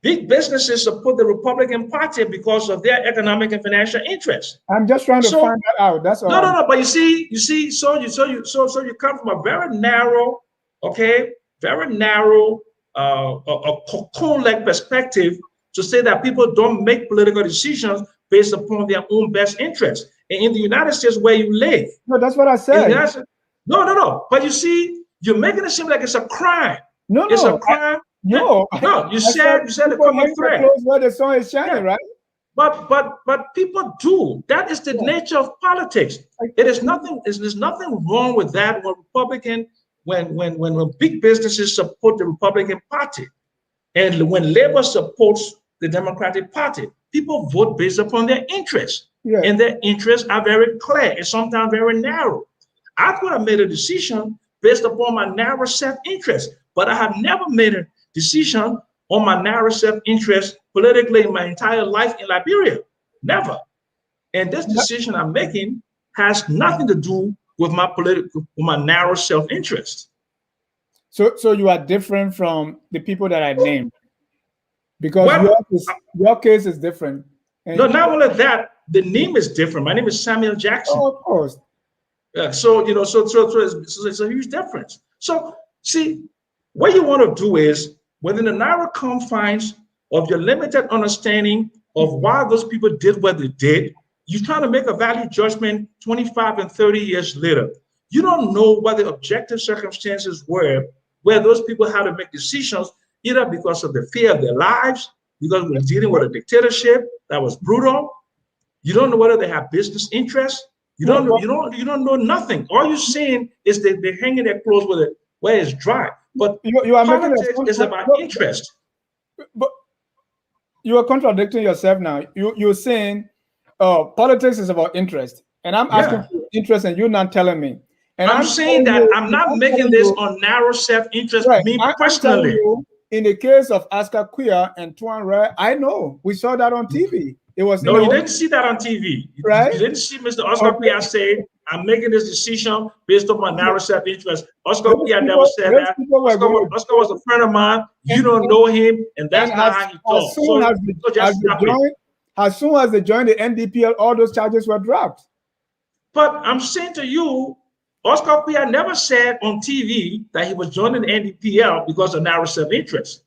big businesses support the Republican Party because of their economic and financial interests. I'm just trying to find that out. That's all. No. But you see. So you come from a very narrow, very narrow, a cocoon-like perspective to say that people don't make political decisions based upon their own best interests. And in the United States, where you live, no, that's what I said. No. But you see, you're making it seem like it's a crime. No, it's a crime. No, you said the common thread. Where the sun is shining, right? But people do. That is the nature of politics. It is nothing. There's nothing wrong with that. When big businesses support the Republican Party, and when Labor supports the Democratic Party, people vote based upon their interests, and their interests are very clear and sometimes very narrow. I could have made a decision based upon my narrow self-interest, but I have never made a decision on my narrow self-interest politically in my entire life in Liberia. Never. And this decision I'm making has nothing to do with my narrow self-interest. So you are different from the people that I named, because your case is different. And no, not only that, the name is different. My name is Samuel Jackson. Oh, of course. So it's a huge difference. So see, what you want to do is, within the narrow confines of your limited understanding of why those people did what they did, you're trying to make a value judgment 25 and 30 years later. You don't know what the objective circumstances were where those people had to make decisions, either because of the fear of their lives, because we're dealing with a dictatorship that was brutal. You don't know whether they have business interests. You don't know nothing. All you're seeing is that they're hanging their clothes where it's dry. But you are politics is about interest. But you are contradicting yourself now. You're saying politics is about interest, and I'm asking for interest, and you're not telling me. And I'm saying that I'm not making this on narrow self-interest, me personally. In the case of Oscar Weah and Tuan Ray, I know we saw that on TV. It was no, you didn't see that on TV. Right? You didn't see Mr. Oscar Weah say, "I'm making this decision based on my narrow self-interest." Oscar Weah never said that. Oscar was a friend of mine. You don't know him, and that's not how he talks. As soon as they joined the NDPL, all those charges were dropped. But I'm saying to you, Oscar Weah never said on TV that he was joining the NDPL because of narrow self-interest.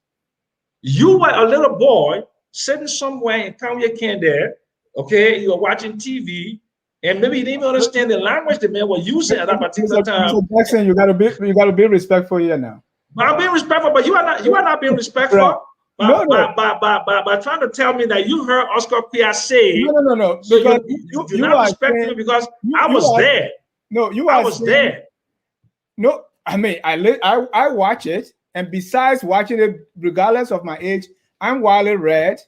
You were a little boy sitting somewhere in Kanye, okay? You were watching TV, and maybe you didn't even understand the language the man was using at that particular time. Mr. Jackson, you gotta be respectful here now. But I'm being respectful, but you are not being respectful. Right. By trying to tell me that you heard Oscar Weah say no. So because you're not respecting me because I was there. No, I was there. No, I mean I watch it, and besides watching it, regardless of my age, I'm widely read.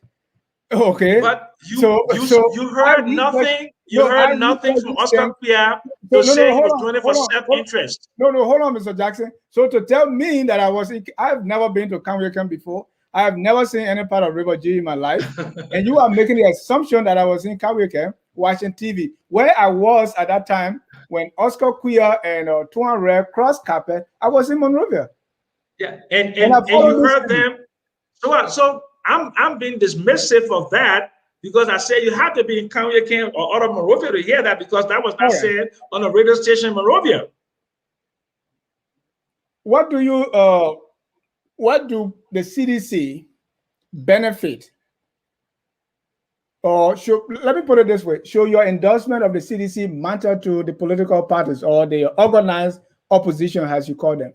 Okay, but you heard nothing. You heard nothing from Oscar Weah to say he was doing it for self-interest. No, hold on, Mr. Jackson. So to tell me that I've never been to Camp before. I have never seen any part of River G in my life, and you are making the assumption that I was in Camp watching TV. Where I was at that time, when Oscar Weah and Tuan Red crossed carpet, I was in Monrovia. Yeah, and I you heard them. So I'm being dismissive of that because I said you have to be in Kanye Camp or out of Monrovia to hear that, because that was not said on a radio station in Monrovia. What do the CDC benefit, or let me put it this way, show your endorsement of the CDC matter to the political parties or the organized opposition, as you call them?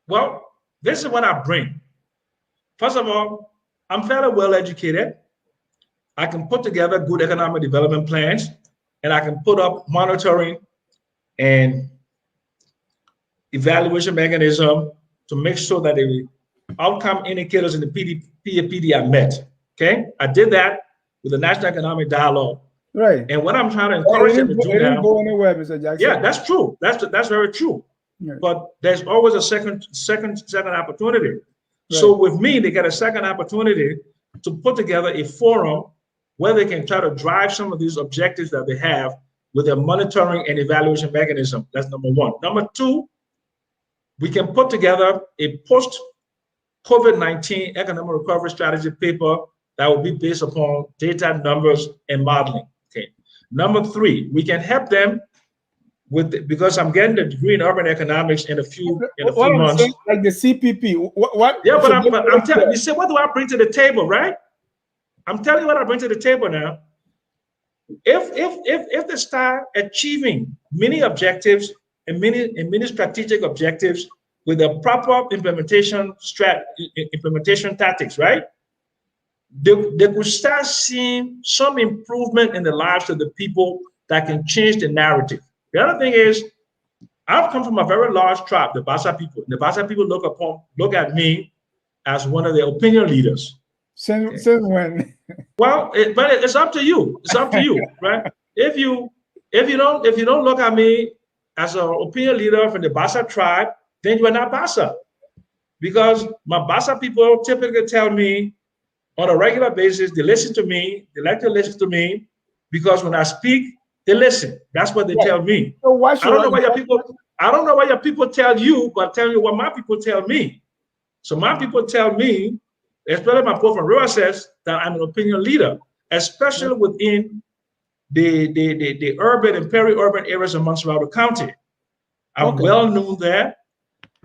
Well, this is what I bring. First of all, I'm fairly well educated. I can put together good economic development plans, and I can put up monitoring and evaluation mechanism to make sure that the outcome indicators in the PAPD are met. Okay, I did that with the National Economic Dialogue. Right. And what I'm trying to encourage them to do now. It didn't go anywhere, Mr. Jackson. Yeah, that's true. That's very true. Yeah. But there's always a second opportunity. Right. So with me, they get a second opportunity to put together a forum where they can try to drive some of these objectives that they have with their monitoring and evaluation mechanism. That's number one. Number two, we can put together a post-COVID-19 economic recovery strategy paper that will be based upon data, numbers, and modeling. Okay. Number three, we can help them with, because I'm getting the degree in urban economics in a few months. Saying, like the CPP. What? Yeah, but I'm telling you, say, what do I bring to the table, right? I'm telling you what I bring to the table now. If they start achieving many objectives and many strategic objectives with the proper implementation tactics, right? They could start seeing some improvement in the lives of the people that can change the narrative. The other thing is, I've come from a very large tribe, the Bassa people. The Bassa people look at me as one of their opinion leaders. Since when? Well, but it's up to you. It's up to you, right? If you don't look at me as an opinion leader from the Bassa tribe, then you are not Bassa. Because my Bassa people typically tell me on a regular basis, they listen to me, they like to listen to me, because when I speak, they listen. That's what they tell me. So I don't know why your people tell you, but tell you what my people tell me. So my people tell me, especially my people from Rio says, that I'm an opinion leader, especially within the urban and peri-urban areas of Montserrat County. I'm well known there.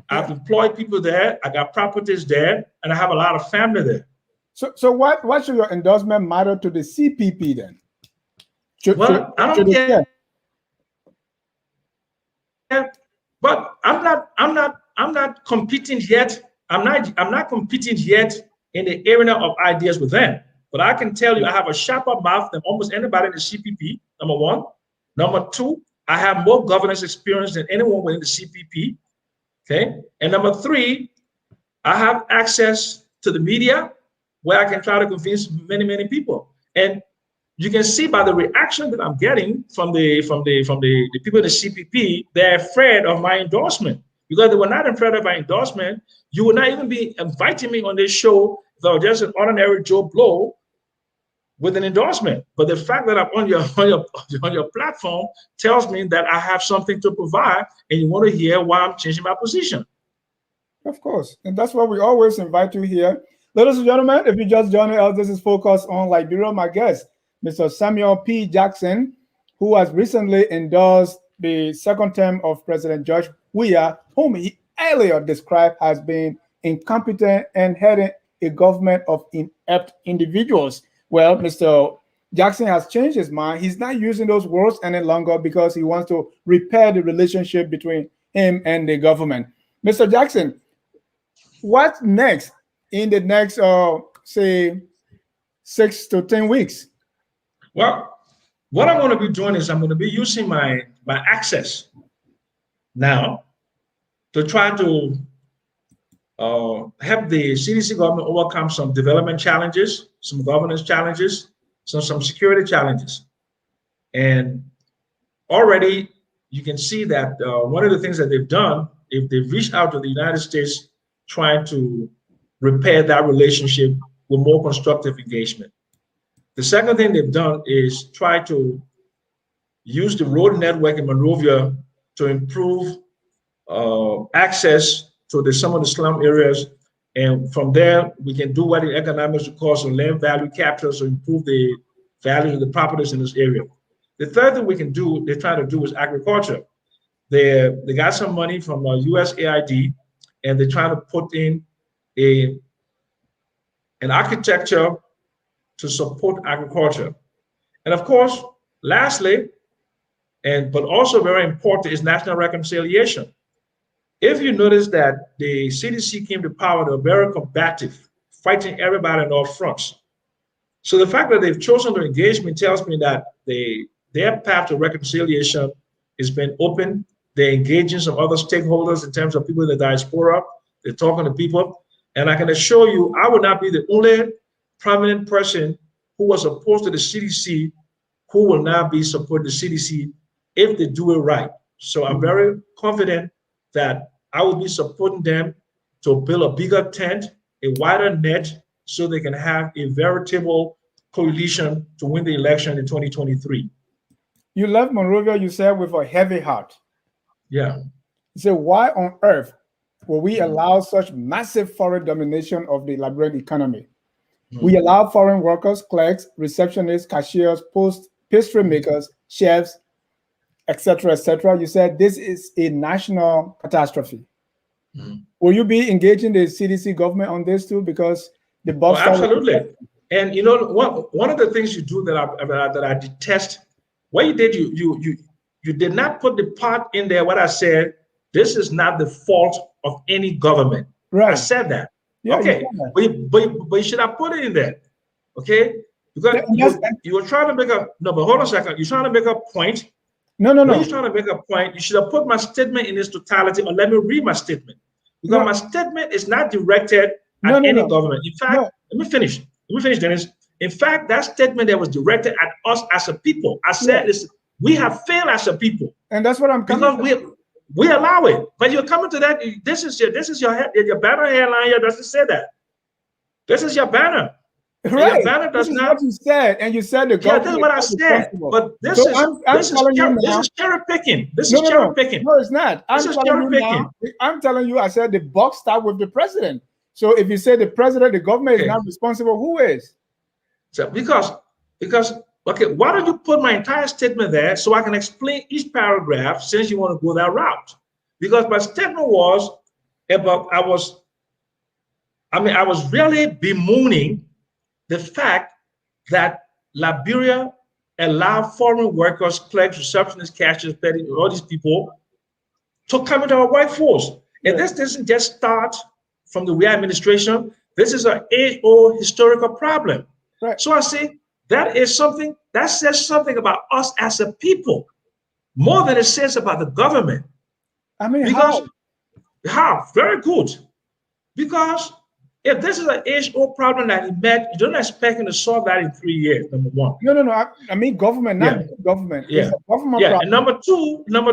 I've employed people there. I got properties there, and I have a lot of family there. So what should your endorsement matter to the CPP then? I don't care. But I'm not competing yet. I'm not competing yet in the area of ideas with them. But I can tell you, I have a sharper mouth than almost anybody in the CPP. Number one. Number two, I have more governance experience than anyone within the CPP. Okay. And number three, I have access to the media where I can try to convince many people. And you can see by the reaction that I'm getting from the people in the CPP, they're afraid of my endorsement. Because they were not afraid of my endorsement, you would not even be inviting me on this show if I was just an ordinary Joe Blow with an endorsement. But the fact that I'm on your platform tells me that I have something to provide, and you want to hear why I'm changing my position. Of course, and that's why we always invite you here. Ladies and gentlemen, if you just joined us, this is Focus on Liberia. My guest, Mr. Samuel P. Jackson, who has recently endorsed the second term of President George Weah, whom he earlier described as being incompetent and heading a government of inept individuals. Well, Mr. Jackson has changed his mind. He's not using those words any longer because he wants to repair the relationship between him and the government. Mr. Jackson, what's next in the next, say, 6 to 10 weeks? Well, what I'm going to be doing is I'm going to be using my access now to try to help the CDC government overcome some development challenges, some governance challenges, some security challenges. And already you can see that one of the things that they've done, if they've reached out to the United States trying to repair that relationship with more constructive engagement. The second thing they've done is try to use the road network in Monrovia to improve access to some of the slum areas. And from there, we can do what in economics would call some land value capture to improve the value of the properties in this area. The third thing we can do, they're trying to do, is agriculture. They got some money from USAID, and they're trying to put in an architecture to support agriculture. And of course, lastly, but also very important, is national reconciliation. If you notice that the CDC came to power, they're very combative, fighting everybody on all fronts. So the fact that they've chosen to engage me tells me that their path to reconciliation has been open. They're engaging some other stakeholders in terms of people in the diaspora. They're talking to people. And I can assure you, I would not be the only prominent person who was opposed to the CDC who will now be supporting the CDC if they do it right. So I'm very confident that I will be supporting them to build a bigger tent, a wider net, so they can have a veritable coalition to win the election in 2023. You left Monrovia, you said, with a heavy heart. Yeah. You said, why on earth will we allow such massive foreign domination of the Liberian economy? We allow foreign workers, clerks, receptionists, cashiers, pastry makers, chefs, etc., etc. You said this is a national catastrophe. Will you be engaging the CDC government on this too? Because the boss. Absolutely. And you know, one of the things you do that I detest, what you did, you did not put the part in there. What I said, this is not the fault of any government. Right. I said that. Yeah, okay, but you should have put it in there. Okay, because you were trying to make but hold on a second. You're trying to make a point. No. When you're trying to make a point, you should have put my statement in its totality, or let me read my statement. Because my statement is not directed at any government. In fact, let me finish, Dennis. In fact, that statement that was directed at us as a people, I said, listen, we have failed as a people. And that's what I'm coming to. We allow it. But you're coming to that, this is your banner headline here doesn't say that. This is your banner. Right. Your banner does not. What you said, and you said the government. Yeah, this is what I said. But this is cherry picking. This is cherry picking. No, it's not. I'm telling you, I said the buck stopped with the president. So if you say the president, the government is not responsible, who is? So because okay, why don't you put my entire statement there so I can explain each paragraph, since you want to go that route? Because my statement was about I was really bemoaning the fact that Liberia allowed foreign workers, clerks, receptionists, cashiers, petty, all these people to come into our workforce. And this doesn't just start from the Weah administration. This is an age-old historical problem. Right. So I say that is something that says something about us as a people, more than it says about the government. I mean, how? Very good. Because if this is an age-old problem that he met, you don't expect him to solve that in 3 years, number one. No. I mean government, not government. Yeah. It's a government problem. And number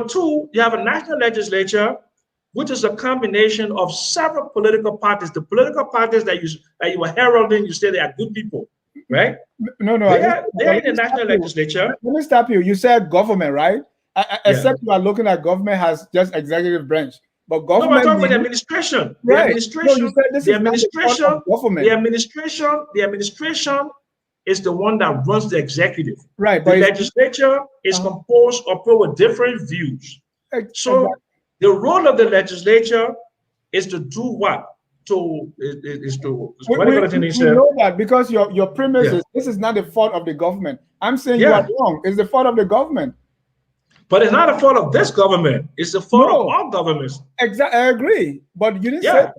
two, you have a national legislature, which is a combination of several political parties. The political parties that you were heralding, you say they are good people, right? No. They're in the national legislature. Let me stop you. You said government, right? Except you are looking at government has just executive branch. But government. No, I'm talking about the administration. Right. The administration is the one that runs the executive. Right. The legislature is composed of people with different views. So the role of the legislature is to do what? We know that because your premise is this is not the fault of the government. I'm saying you are wrong. It's the fault of the government. But it's not the fault of this government. It's the fault of all governments. Exactly, I agree. But you didn't say that.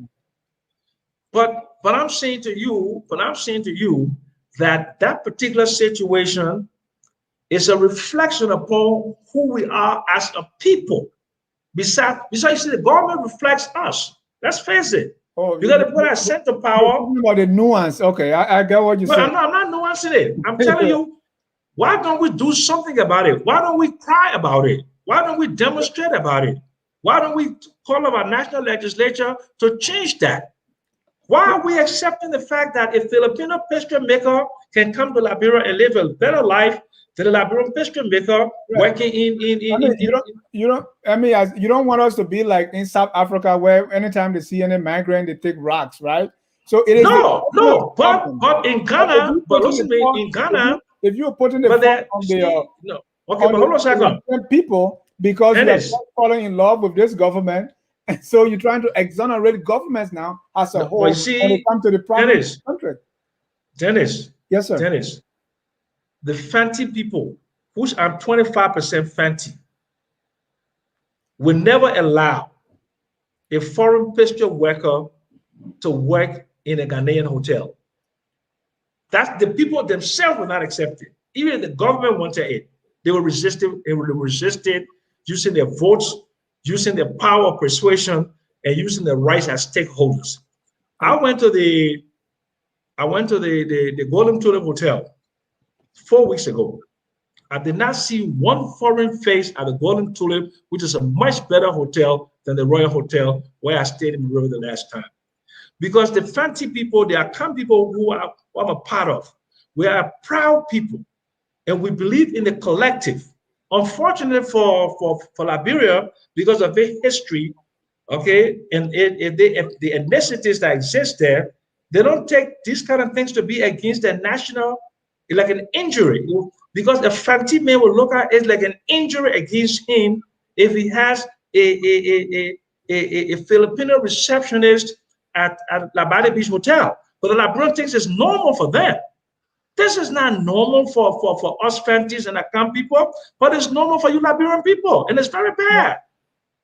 But I'm saying to you, that particular situation is a reflection upon who we are as a people. Besides, you see, the government reflects us. Let's face it. Because the people that sent to power. About the nuance. Okay, I get what you said. I'm not nuancing it. I'm telling you. Why don't we do something about it? Why don't we cry about it? Why don't we demonstrate about it? Why don't we call up our national legislature to change that? Why are we accepting the fact that a Filipino pastry maker can come to Liberia and live a better life to the Liberian pastry maker working you don't want us to be like in South Africa where anytime they see any migrant, they take rocks, right? So it is but in Ghana, but listen to me, in Ghana, if you're putting the fault on the but hold on a second. People because Dennis, you are falling in love with this government, and so you're trying to exonerate governments now as a whole when it comes to the problem of the country. Dennis, yes, sir. Dennis, the Fanti people, which are 25% Fanti, will never allow a foreign pastry worker to work in a Ghanaian hotel. That's the people themselves will not accept it. Even if the government wanted it, they will resist it. They will resist it using their votes, using their power of persuasion, and using their rights as stakeholders. I went to the Golden Tulip Hotel 4 weeks ago. I did not see one foreign face at the Golden Tulip, which is a much better hotel than the Royal Hotel where I stayed in the river the last time. Because the Fanti people, they are kind people who I'm a part of. We are proud people, and we believe in the collective. Unfortunately for Liberia, because of their history, okay, and if the ethnicities that exist there, they don't take these kind of things to be against their national, like an injury. Because a Fanti man will look at it like an injury against him if he has a Filipino receptionist at Labadi Beach Hotel. But the Liberian thinks it's normal for them. This is not normal for us Fantis and Akam people, but it's normal for you Liberian people, and it's very bad.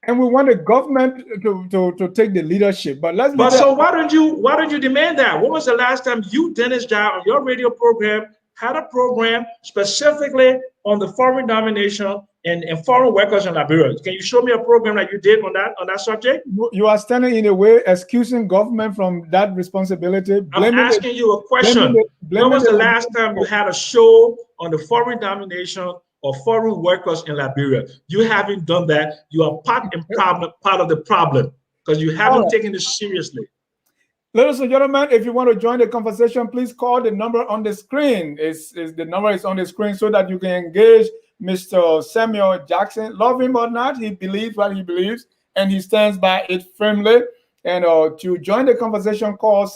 And we want the government to take the leadership. But so why don't you demand that? When was the last time you, Dennis Jai, on your radio program had a program specifically on the foreign domination and foreign workers in Liberia? Can you show me a program that you did on that subject? You are standing in a way excusing government from that responsibility. I'm asking you a question. When was the last time you had a show on the foreign domination of foreign workers in Liberia? You haven't done that. You are part of the problem because you haven't taken it seriously. Ladies and gentlemen, if you want to join the conversation, please call the number on the screen. The number is on the screen so that you can engage Mr. Samuel Jackson. Love him or not, he believes what he believes, and he stands by it firmly. And to join the conversation, call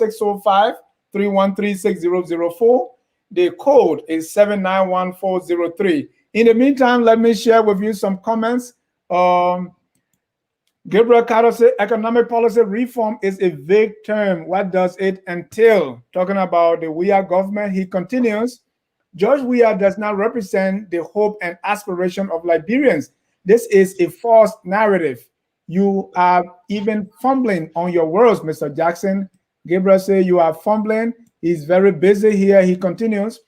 605-313-6004. The code is 791403. In the meantime, let me share with you some comments. Gabriel Carter said economic policy reform is a vague term. What does it entail? Talking about the Weah government, he continues, George Weah does not represent the hope and aspiration of Liberians. This is a false narrative. You are even fumbling on your words, Mr. Jackson. Gabriel said you are fumbling. He's very busy here. He continues,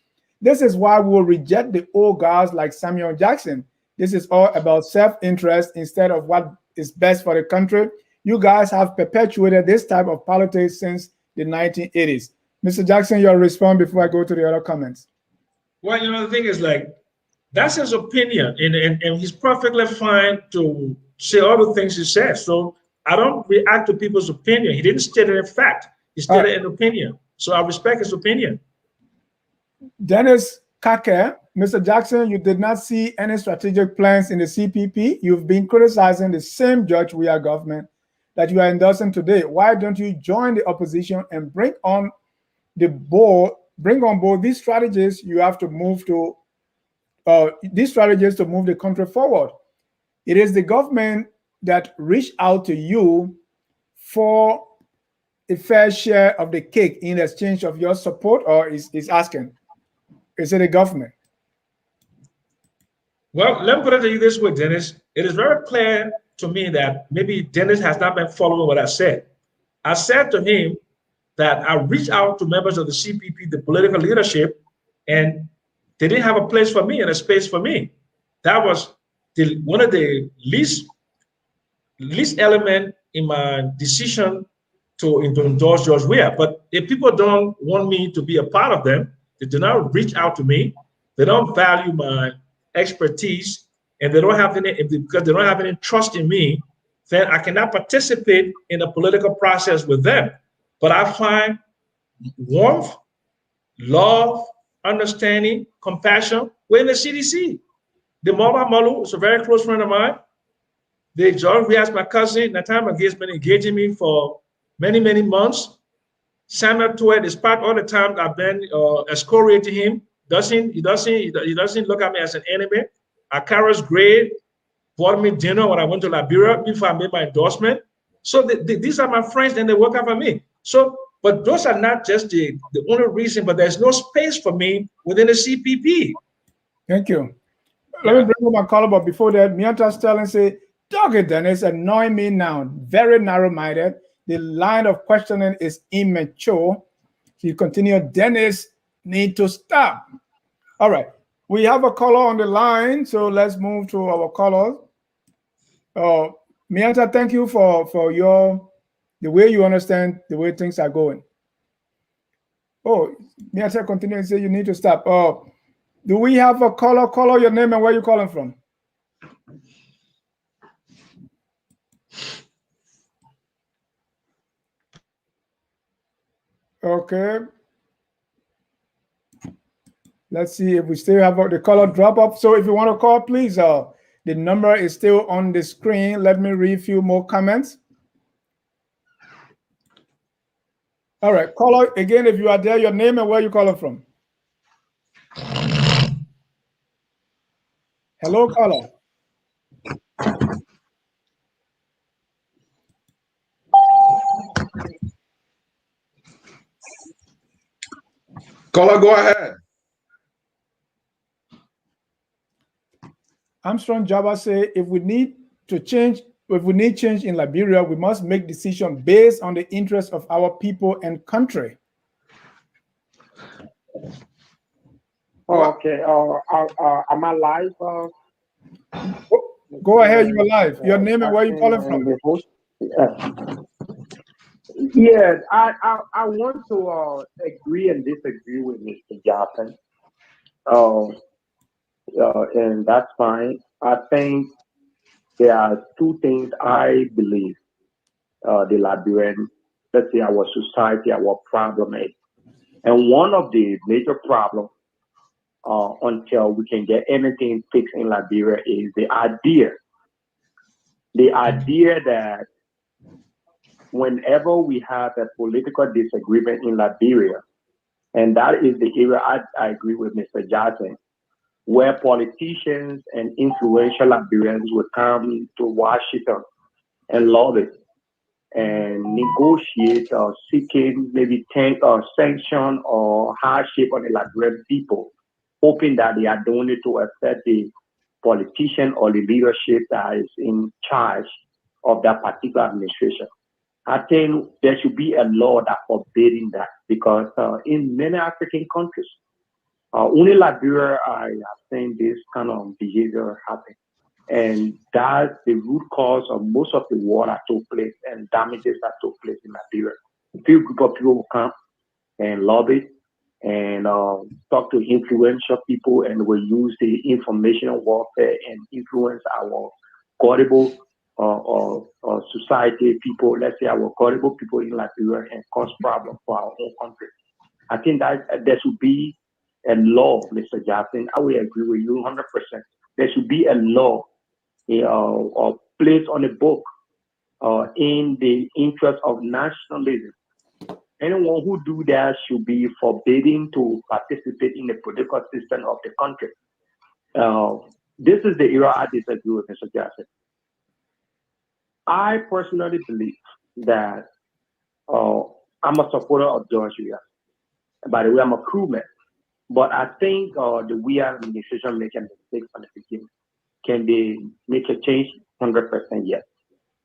this is why we will reject the old guys like Samuel Jackson. This is all about self-interest instead of what is best for the country. You guys have perpetuated this type of politics since the 1980s. Mr. Jackson, your response before I go to the other comments. Well, the thing is, like, that's his opinion, and he's perfectly fine to say all the things he says. So I don't react to people's opinion. He didn't state it in fact. He stated an opinion. So I respect his opinion. Dennis Kake, Mr. Jackson, you did not see any strategic plans in the CPP. You've been criticizing the same George Weah government that you are endorsing today. Why don't you join the opposition and bring on board these strategies you have to move to these strategies to move the country forward? It is the government that reached out to you for a fair share of the cake in exchange of your support, or is asking? Is it the government? Well, let me put it to you this way, Dennis. It is very clear to me that maybe Dennis has not been following what I said. I said to him that I reached out to members of the CPP, the political leadership, and they didn't have a place for me and a space for me. That was one of the least element in my decision to endorse George Weah. But if people don't want me to be a part of them, they do not reach out to me, they don't value my expertise, and they don't have any, because they don't have any trust in me, then I cannot participate in a political process with them. But I find warmth, love, understanding, compassion were in the CDC. The Mama Malu is a very close friend of mine. The George Weah, my cousin, Natama has been engaging me for many, many months. Samuel Tuet, despite all the time I've been excoriating him, he doesn't look at me as an enemy. Akara's great, bought me dinner when I went to Liberia before I made my endorsement. So these are my friends and they work out for me. So, but those are not just the only reason, but there's no space for me within the CPP. Thank you. Let me bring up my caller, but before that, Mianta Sterling say, Dog it, Dennis, annoying me now. Very narrow-minded. The line of questioning is immature. He continued, Dennis need to stop. All right. We have a caller on the line, so let's move to our caller. Mianta, thank you for the way you understand the way things are going. Oh, Mianta continue and say you need to stop. Do we have a caller? Caller, your name and where you calling from? Okay. Let's see if we still have the caller drop up. So if you want to call, please, the number is still on the screen. Let me read a few more comments. All right, caller, again, if you are there, your name and where you calling from. Hello, caller. Caller, go ahead. Armstrong Java say if we need change in Liberia, we must make decisions based on the interests of our people and country. Oh, okay. Am I live? Go ahead, you're live. Your name and where you calling from? Yes, I want to agree and disagree with Mr. Johnson. And that's fine. I think there are two things I believe the Liberian, let's say our society, our problem is. And one of the major problems until we can get anything fixed in Liberia is the idea that whenever we have a political disagreement in Liberia, and that is the area I agree with Mr. Johnson, where politicians and influential Liberians would come to Washington and lobby and negotiate or seeking maybe sanction or hardship on the Liberian people, hoping that they are doing it to affect the politician or the leadership that is in charge of that particular administration. I think there should be a law that forbidding that because in many African countries, only Liberia, I have seen this kind of behavior happen. And that's the root cause of most of the war that took place and damages that took place in Liberia. A few group of people will come and lobby and talk to influential people and will use the information warfare and influence our gullible society people, let's say our gullible people in Liberia and cause problems for our own country. I think that there should be a law, Mr. Jackson. I will agree with you 100%. There should be a law or placed on a book in the interest of nationalism. Anyone who do that should be forbidden to participate in the political system of the country. This is the era I disagree with Mr. Jackson. I personally believe that I'm a supporter of George Weah. By the way, I'm a crewman. But I think the Weah administration make a mistake from the beginning. Can they make a change? 100% yes.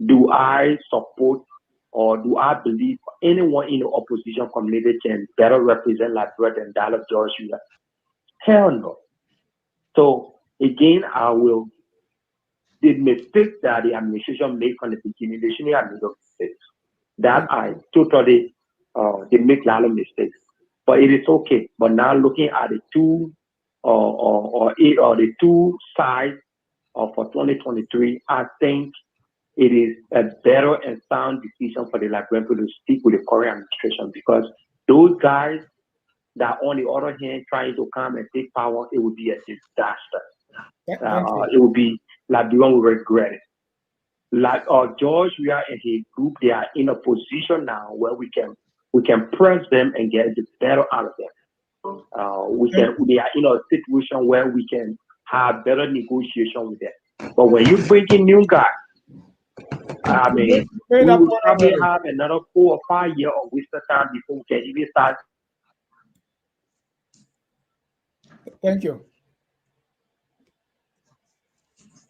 Do I support or do I believe anyone in the opposition community can better represent Liberia than that of George Weah? Hell no. So again, the mistakes that the administration made from the beginning, they shouldn't have made those mistakes. That I totally, they make a lot of mistakes. But it is okay. But now looking at the two the two sides for 2023, I think it is a better and sound decision for the Liberian people to stick with the current administration because those guys, that on the other hand trying to come and take power, it would be a disaster. Thank you. It would be Liberia will regret it. Like George, we are in his group. They are in a position now where we can press them and get the better out of them. They are in a situation where we can have better negotiation with them. But when you bring in new guys, I mean, we will probably have another 4 or 5 years of wasted time before we can even start. Thank you.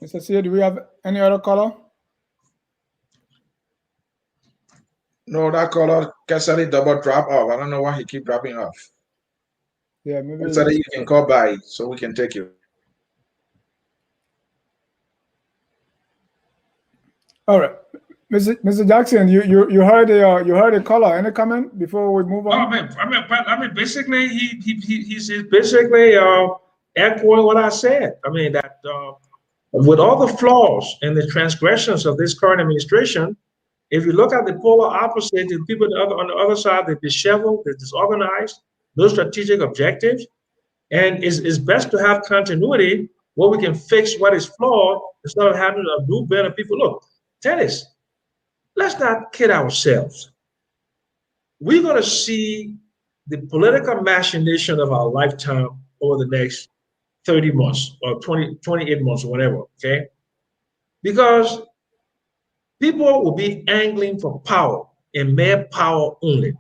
Mr. Sia, do we have any other caller? No, that caller, Casali double drop off. I don't know why he keep dropping off. Yeah, maybe. Casali, you can call by so we can take you. All right, Mr. Jackson, you heard a caller. Any comment before we move on? I mean, basically, he's basically echoing what I said. I mean that with all the flaws and the transgressions of this current administration, if you look at the polar opposite, the people on the other side, they're disheveled, they're disorganized, no strategic objectives, and it's best to have continuity where we can fix what is flawed instead of having to do better people. Look, tennis, let's not kid ourselves. We're going to see the political machination of our lifetime over the next 30 months or 28 months or whatever, okay? Because people will be angling for power and mere power only.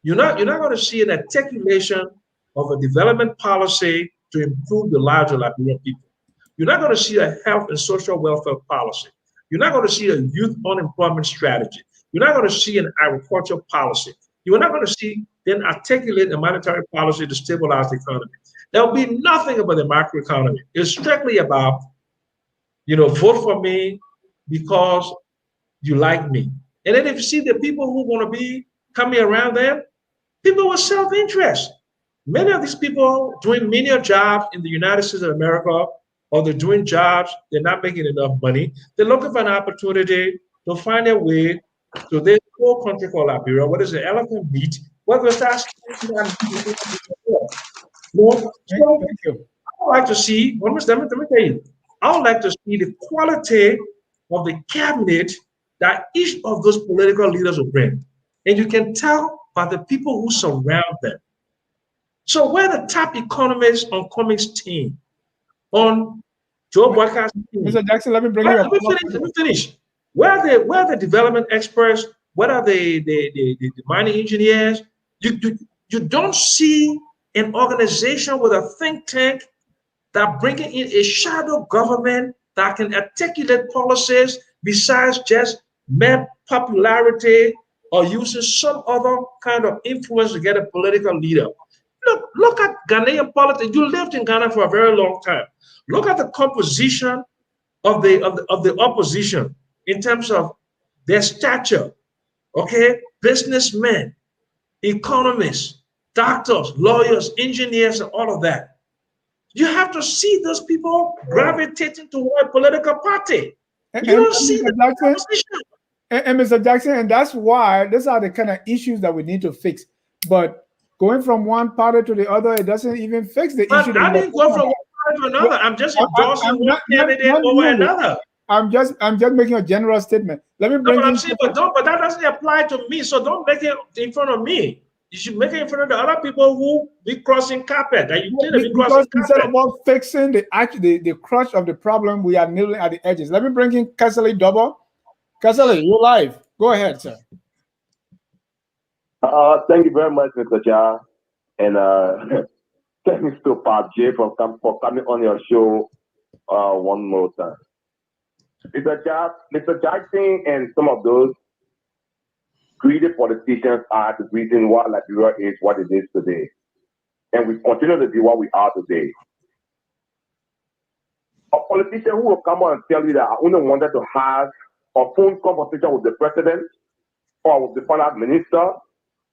You're not going to see an articulation of a development policy to improve the lives of Liberian people. You're not going to see a health and social welfare policy. You're not going to see a youth unemployment strategy. You're not going to see an agricultural policy. You're not going to see then articulate a monetary policy to stabilize the economy. There'll be nothing about the macroeconomy. It's strictly about, vote for me because you like me. And then if you see the people who want to be coming around them, people with self-interest. Many of these people doing menial jobs in the United States of America, or they're doing jobs, they're not making enough money. They're looking for an opportunity to find a way to this poor country called Liberia, what is the elephant meat, where we start. Thank you. I would like to see, let me tell you, I would like to see the quality of the cabinet that each of those political leaders will bring. And you can tell by the people who surround them. So we're the top economists on Cummings' team, on Joe Boyka's team. Mr. Jackson, let me bring you up. Let me finish. Where are the development experts? What are the mining engineers? You don't see an organization with a think tank that bringing in a shadow government that can articulate policies besides just mere popularity or using some other kind of influence to get a political leader. Look at Ghanaian politics. You lived in Ghana for a very long time. Look at the composition of the opposition in terms of their stature. Okay, businessmen, economists, doctors, lawyers, engineers, and all of that. You have to see those people gravitating toward a political party. You don't see the opposition. And Mr. Jackson, and that's why these are the kind of issues that we need to fix. But going from one party to the other, it doesn't even fix the issue. I didn't go from one party to another. I'm just endorsing one candidate over another. I'm just making a general statement. Let me bring but that doesn't apply to me. So don't make it in front of me. You should make it in front of the other people who be crossing carpet. That you didn't be crossing instead carpet. of fixing the crux of the problem, we are nibbling at the edges. Let me bring in Casali Double. Casali, you're live. Go ahead, sir. Thank you very much, Mr. Cha, and thanks to Pop J for coming on your show one more time. Mr. Jackson and some of those greedy politicians are the reason why Liberia is what it is today. And we continue to be what we are today. A politician who will come on and tell you that I only wanted to have a phone conversation with the president or with the finance minister,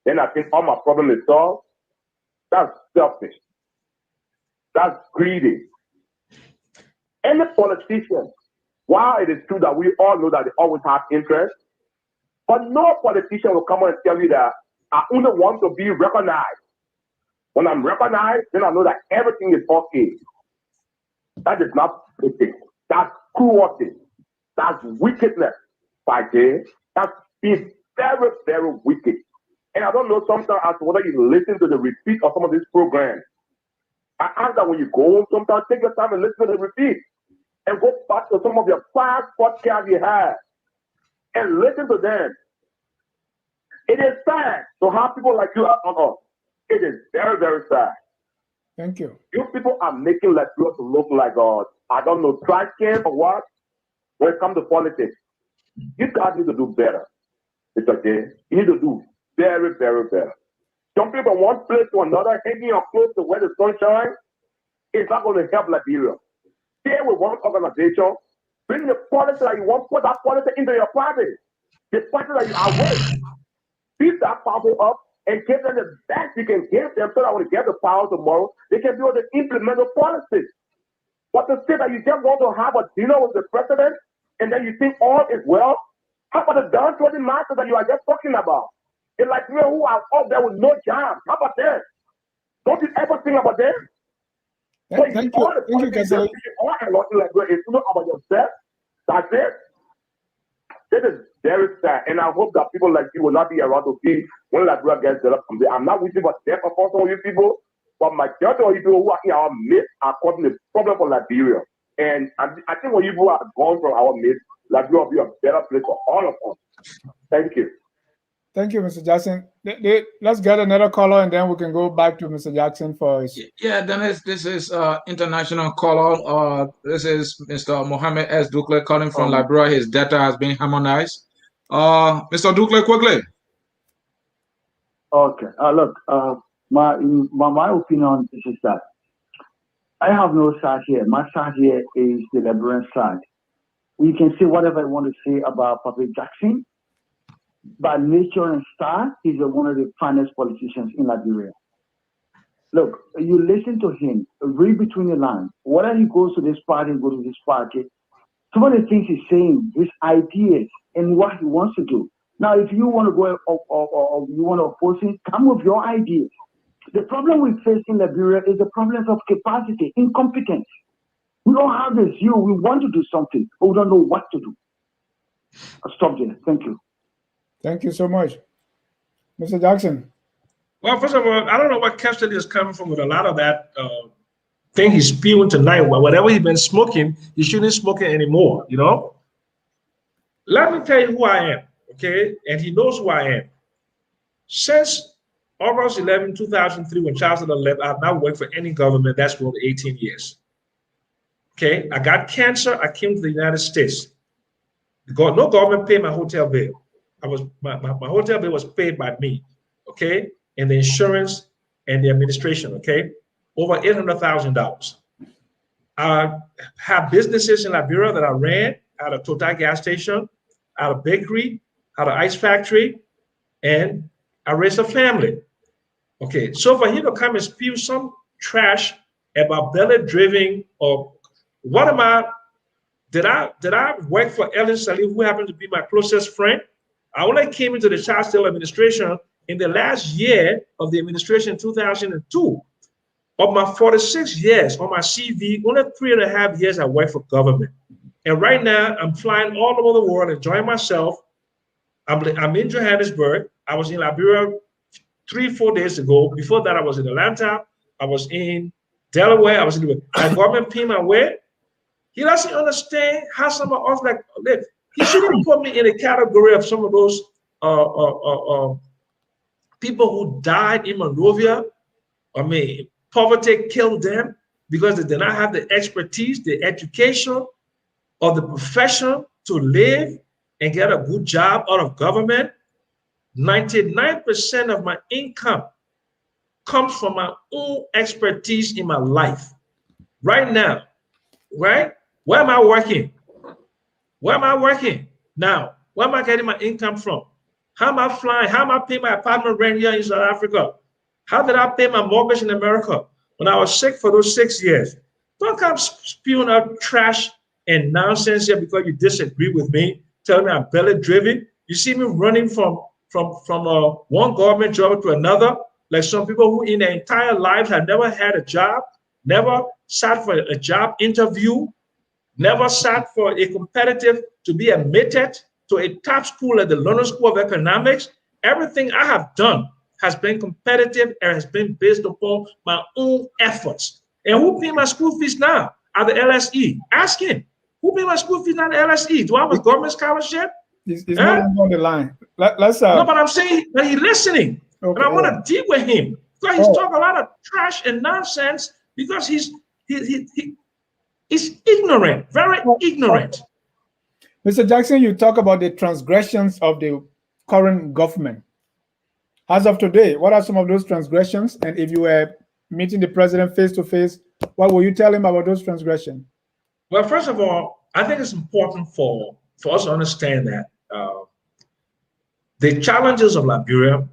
then I think all my problem is solved. That's selfish. That's greedy. Any politician, while it is true that we all know that they always have interest, but no politician will come on and tell you that I only want to be recognized. When I'm recognized, then I know that everything is okay. That is not ethics. That's cruelty. That's wickedness. That's being very, very wicked. And I don't know sometimes as to whether you listen to the repeat of some of these programs. I ask that when you go home, sometimes take your time and listen to the repeat. And go back to some of your past podcasts you had and listen to them. It is sad to have people like you on us. It is very, very sad. Thank you. You people are making Liberia to look like I don't know, trash can or what when it comes to politics. You guys need to do better. It's okay. You need to do very, very better. Jumping from one place to another, hanging your clothes to where the sun shines, it's not going to help Liberia. Stay with one organization, bring the policy that you want, put that policy into your party. The party that you are with. Beat that party up and give them the best you can give them so that when they get the power tomorrow, they can be able to implement the policies. But to say that you just want to have a dinner with the president and then you think all is well, how about the downtrodden masses that you are just talking about? It's like people who are up there with no job. How about that? Don't you ever think about that? Thank you, Kasali. It's not about yourself. That's it. This is very sad, and I hope that people like you will not be around to see when Liberia gets developed someday. I'm not wishing for death for some of you people, but majority of you people who are in our midst are causing the problem for Liberia. And I think when you people are gone from our midst, Liberia will be a better place for all of us. Thank you. Thank you, Mr. Jackson. Let's get another caller, and then we can go back to Mr. Jackson for his... Yeah, Dennis, this is international caller. This is Mr. Mohammed S. Dukle calling from Liberia. His data has been harmonized. Mr. Dukle, quickly. Okay. Look, my opinion is that I have no side here. My side here is the Liberian side. You can say whatever I want to say about Patrick Jackson. By nature and style, he's one of the finest politicians in Liberia. Look, you listen to him, read between the lines. Whether he goes to this party, go to this party, some of the things he's saying, his ideas, and what he wants to do. Now, if you want to go or you want to oppose him, come with your ideas. The problem we face in Liberia is the problem of capacity, incompetence. We don't have this zeal. We want to do something, but we don't know what to do. I'll stop there. Thank you. Thank you so much. Mr. Jackson. Well, first of all, I don't know what Castelli is coming from with a lot of that thing he's spewing tonight. Whatever he's been smoking, he shouldn't smoke it anymore, you know? Let me tell you who I am, okay? And he knows who I am. Since August 11, 2003, when Charles left, I've not worked for any government. That's for 18 years. Okay? I got cancer. I came to the United States. No government paid my hotel bill. My hotel bill was paid by me, okay? And the insurance and the administration, okay? Over $800,000. I have businesses in Liberia that I ran at a Total gas station, at a bakery, at an ice factory, and I raised a family. Okay, so for him to come and spew some trash about belly driven or what am I? Did I work for Ellen Salif, who happened to be my closest friend? I only came into the Charleston administration in the last year of the administration, 2002. Of my 46 years on my CV, only 3.5 years I worked for government. And right now, I'm flying all over the world, enjoying myself. I'm in Johannesburg. I was in Liberia 3-4 days ago. Before that, I was in Atlanta. I was in Delaware. I was in my government paying my way. He doesn't understand how some of us like live. He shouldn't put me in a category of some of those people who died in Monrovia. I mean, poverty killed them because they did not have the expertise, the education, or the profession to live and get a good job out of government. 99% of my income comes from my own expertise in my life. Right now, right? Where am I working? Where am I working now? Where am I getting my income from? How am I flying? How am I paying my apartment rent here in South Africa? How did I pay my mortgage in America when I was sick for those 6 years? Don't come spewing out trash and nonsense here because you disagree with me, telling me I'm belly driven. You see me running from one government job to another. like some people who in their entire lives have never had a job, never sat for a job interview, never sat for a competitive to be admitted to a top school at the London School of Economics. Everything I have done has been competitive and has been based upon my own efforts. And who pay my school fees now at the LSE? Ask him. Who pay my school fees now at the LSE? Do I have a government scholarship? He's no longer on the line. Let's No, but I'm saying that he's listening. Okay, and I want to deal with him. Because he's talking a lot of trash and nonsense because he's ignorant, very ignorant. Mr. Jackson, you talk about the transgressions of the current government. As of today, what are some of those transgressions? And if you were meeting the president face to face, what will you tell him about those transgressions? Well, first of all, I think it's important for us to understand that the challenges of Liberia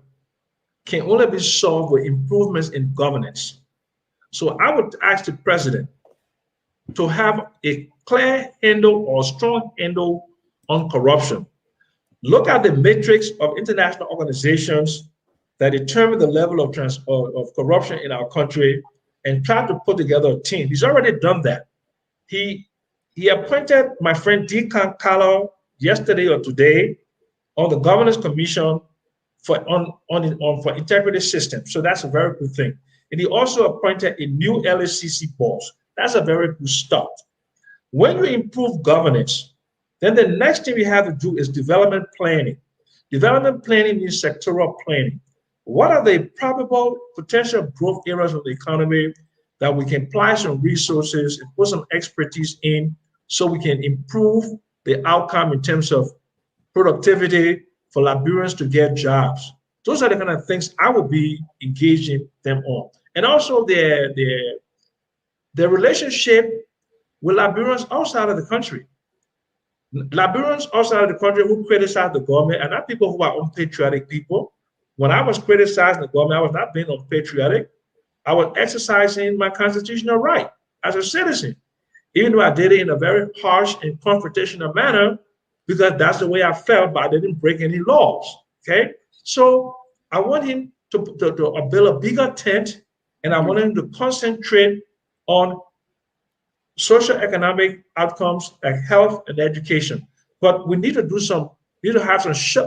can only be solved with improvements in governance. So I would ask the president to have a clear handle or strong handle on corruption. Look at the matrix of international organizations that determine the level of corruption in our country and try to put together a team. He's already done that. He appointed my friend Deacon Carlo yesterday or today on the Governance Commission for integrity systems. So that's a very good thing. And he also appointed a new LACC boss. That's a very good start. When you improve governance, then the next thing we have to do is development planning. Development planning means sectoral planning. What are the probable potential growth areas of the economy that we can apply some resources and put some expertise in so we can improve the outcome in terms of productivity for Liberians to get jobs? Those are the kind of things I would be engaging them on. And also their relationship with Liberians outside of the country. Liberians outside of the country who criticize the government are not people who are unpatriotic people. When I was criticizing the government, I was not being unpatriotic. I was exercising my constitutional right as a citizen, even though I did it in a very harsh and confrontational manner, because that's the way I felt, but I didn't break any laws, okay? So I want him to build a bigger tent, and I want him to concentrate on social economic outcomes like health and education. But we need to have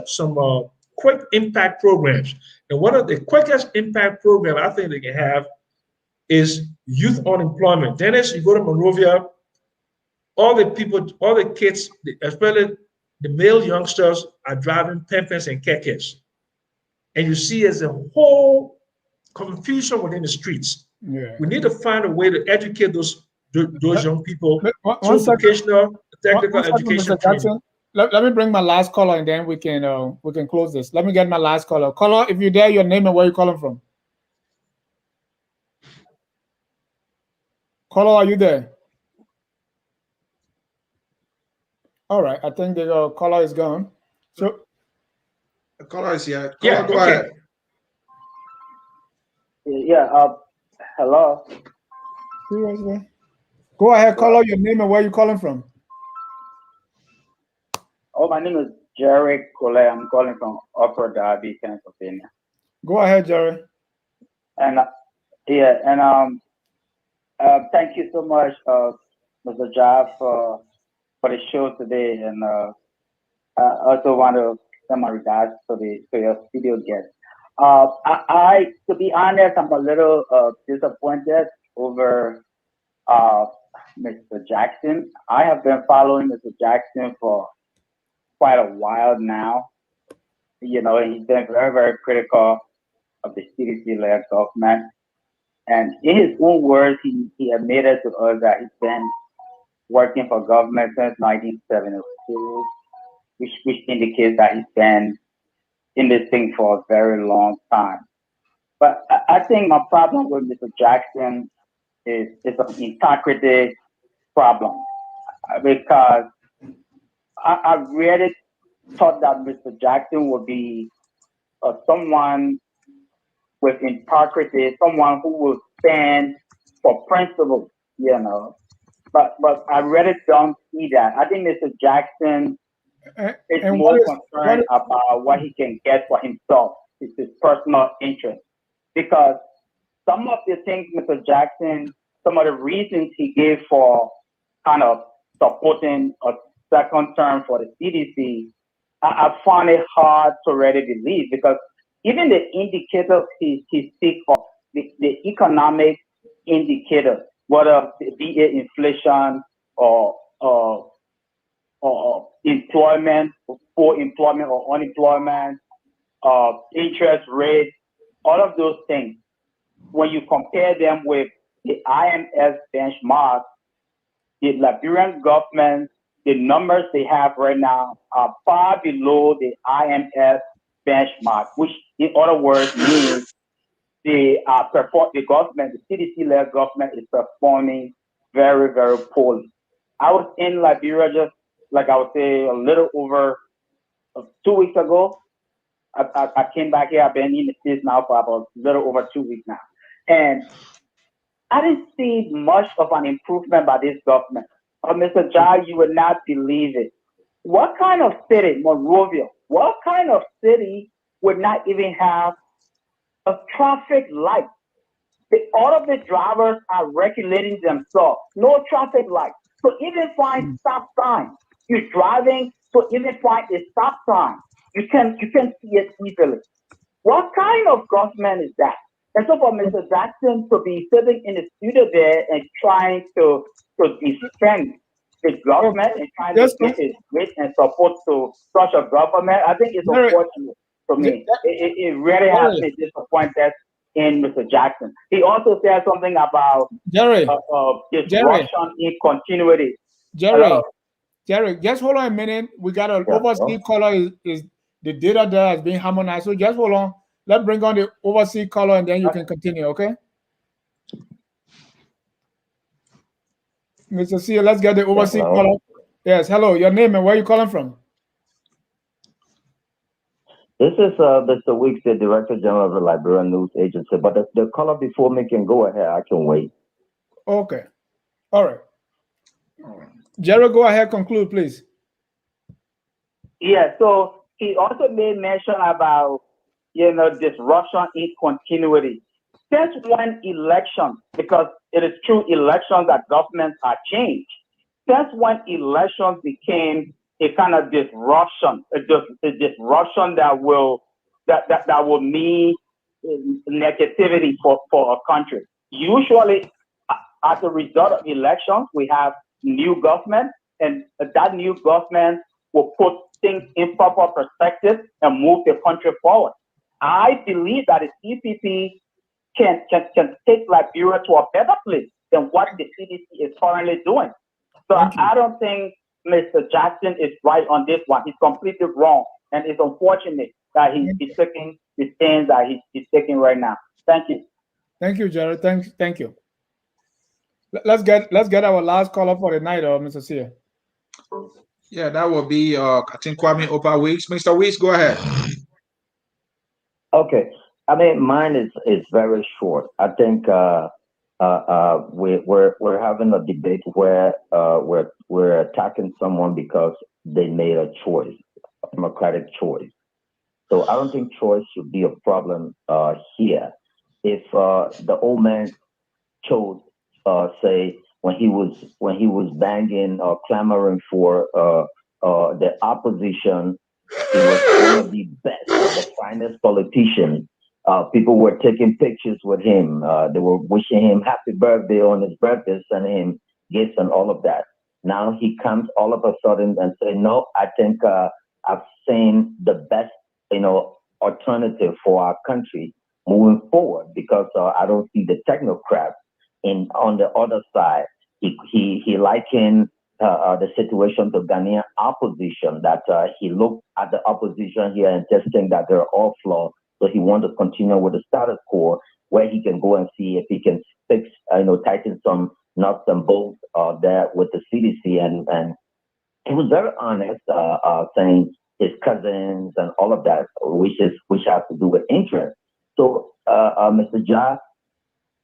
some quick impact programs. And one of the quickest impact program I think they can have is youth unemployment. Dennis, you go to Monrovia, all the kids, especially the male youngsters, are driving Pempens and Kekes. And you see as a whole confusion within the streets. Yeah. We need to find a way to educate those young people through vocational, technical education training. Let me bring my last caller and then we can close this. Let me get my last caller. Caller, if you're there, your name and where you're calling from. Caller, are you there? All right, I think the caller is gone. So the caller is here. Caller, yeah, go ahead. Yeah. Hello. Go ahead, caller. Your name and where you calling from. Oh, my name is Jerry Collet. I'm calling from Upper Darby, Pennsylvania. Go ahead, Jerry. And thank you so much, Mr. Job, for the show today. And I also want to send my regards to your studio guest. To be honest, I'm a little disappointed over Mr. Jackson. I have been following Mr. Jackson for quite a while now. You know, he's been very, very critical of the CDC-led government. And in his own words, he admitted to us that he's been working for government since 1972, which indicates that he's been in this thing for a very long time. But I think my problem with Mr. Jackson is an integrity problem, because I really thought that Mr. Jackson would be someone with integrity, someone who will stand for principles, you know. But I really don't see that. I think Mr. Jackson is more concerned about what he can get for himself. It's his personal interest. because some of the things Mr. Jackson, some of the reasons he gave for kind of supporting a second term for the CDC, I find it hard to really believe, because even the indicators he speaks of, the economic indicators, whether it be it inflation or employment, full employment or unemployment, interest rate, all of those things, when you compare them with the IMF benchmark, the Liberian government, the numbers they have right now are far below the IMF benchmark, which in other words means the government, the CDC-led government is performing very, very poorly. I was in Liberia just, like I would say, a little over 2 weeks ago. I came back here. I've been in the States now for about a little over 2 weeks now. And I didn't see much of an improvement by this government. Mr. Jai, you would not believe it. What kind of city, Monrovia, what kind of city would not even have a traffic light? All of the drivers are regulating themselves. No traffic light. So even find stop sign. You're driving, so even find a stop sign. You can see it easily. What kind of government is that? And so for Mr. Jackson to be sitting in the studio there and trying to defend the government and trying to give his weight and support to such a government, I think it's unfortunate to me. It really has me disappointed in Mr. Jackson. He also said something about disruption in continuity. Jerry, just hold on a minute. We got an overseas caller. Is the data there has been harmonized? So just hold on. Let's bring on the overseas caller and then you can continue, okay? Mr. C, let's get the overseas caller. Yes, hello. Your name and where you calling from? This is Mr. Weeks, the Director General of the Liberian News Agency. But the caller before me can go ahead. I can wait. Okay. All right. Jerry, go ahead. Conclude, please. Yeah. So he also made mention about disruption in continuity. Since when elections, because it is through elections that governments are changed. Since when elections became a kind of disruption, a disruption that will mean negativity for a country. Usually, as a result of elections, we have new government, and that new government will put things in proper perspective and move the country forward. I believe that the CPP can take Liberia to a better place than what the CDC is currently doing. So I don't think Mr. Jackson is right on this one. He's completely wrong, and it's unfortunate that he's taking the stance that he's taking right now. Thank you. Thank you, Jared. Thank you. Let's get our last caller for the night, Mr. Sear. Yeah, that will be I think Kwame Opa Weeks. Mr. Weeks, go ahead. Okay. I mean, mine is very short. I think we're having a debate where we're attacking someone because they made a choice, a democratic choice. So I don't think choice should be a problem here. If the old man chose, say, when he was banging or clamoring for the opposition, he was one of the best, the finest politicians. People were taking pictures with him. They were wishing him happy birthday on his birthday, sending him gifts and all of that. Now he comes all of a sudden and say, no, I think I've seen the best, alternative for our country moving forward, because I don't see the technocrats on the other side. He likened the situation to Ghanaian opposition, that he looked at the opposition here and just think that they're all flawed. So he wanted to continue with the status quo, where he can go and see if he can fix, tighten some nuts and bolts there with the CDC. And he was very honest, saying his cousins and all of that, which has to do with interest. So, Mr. Ja,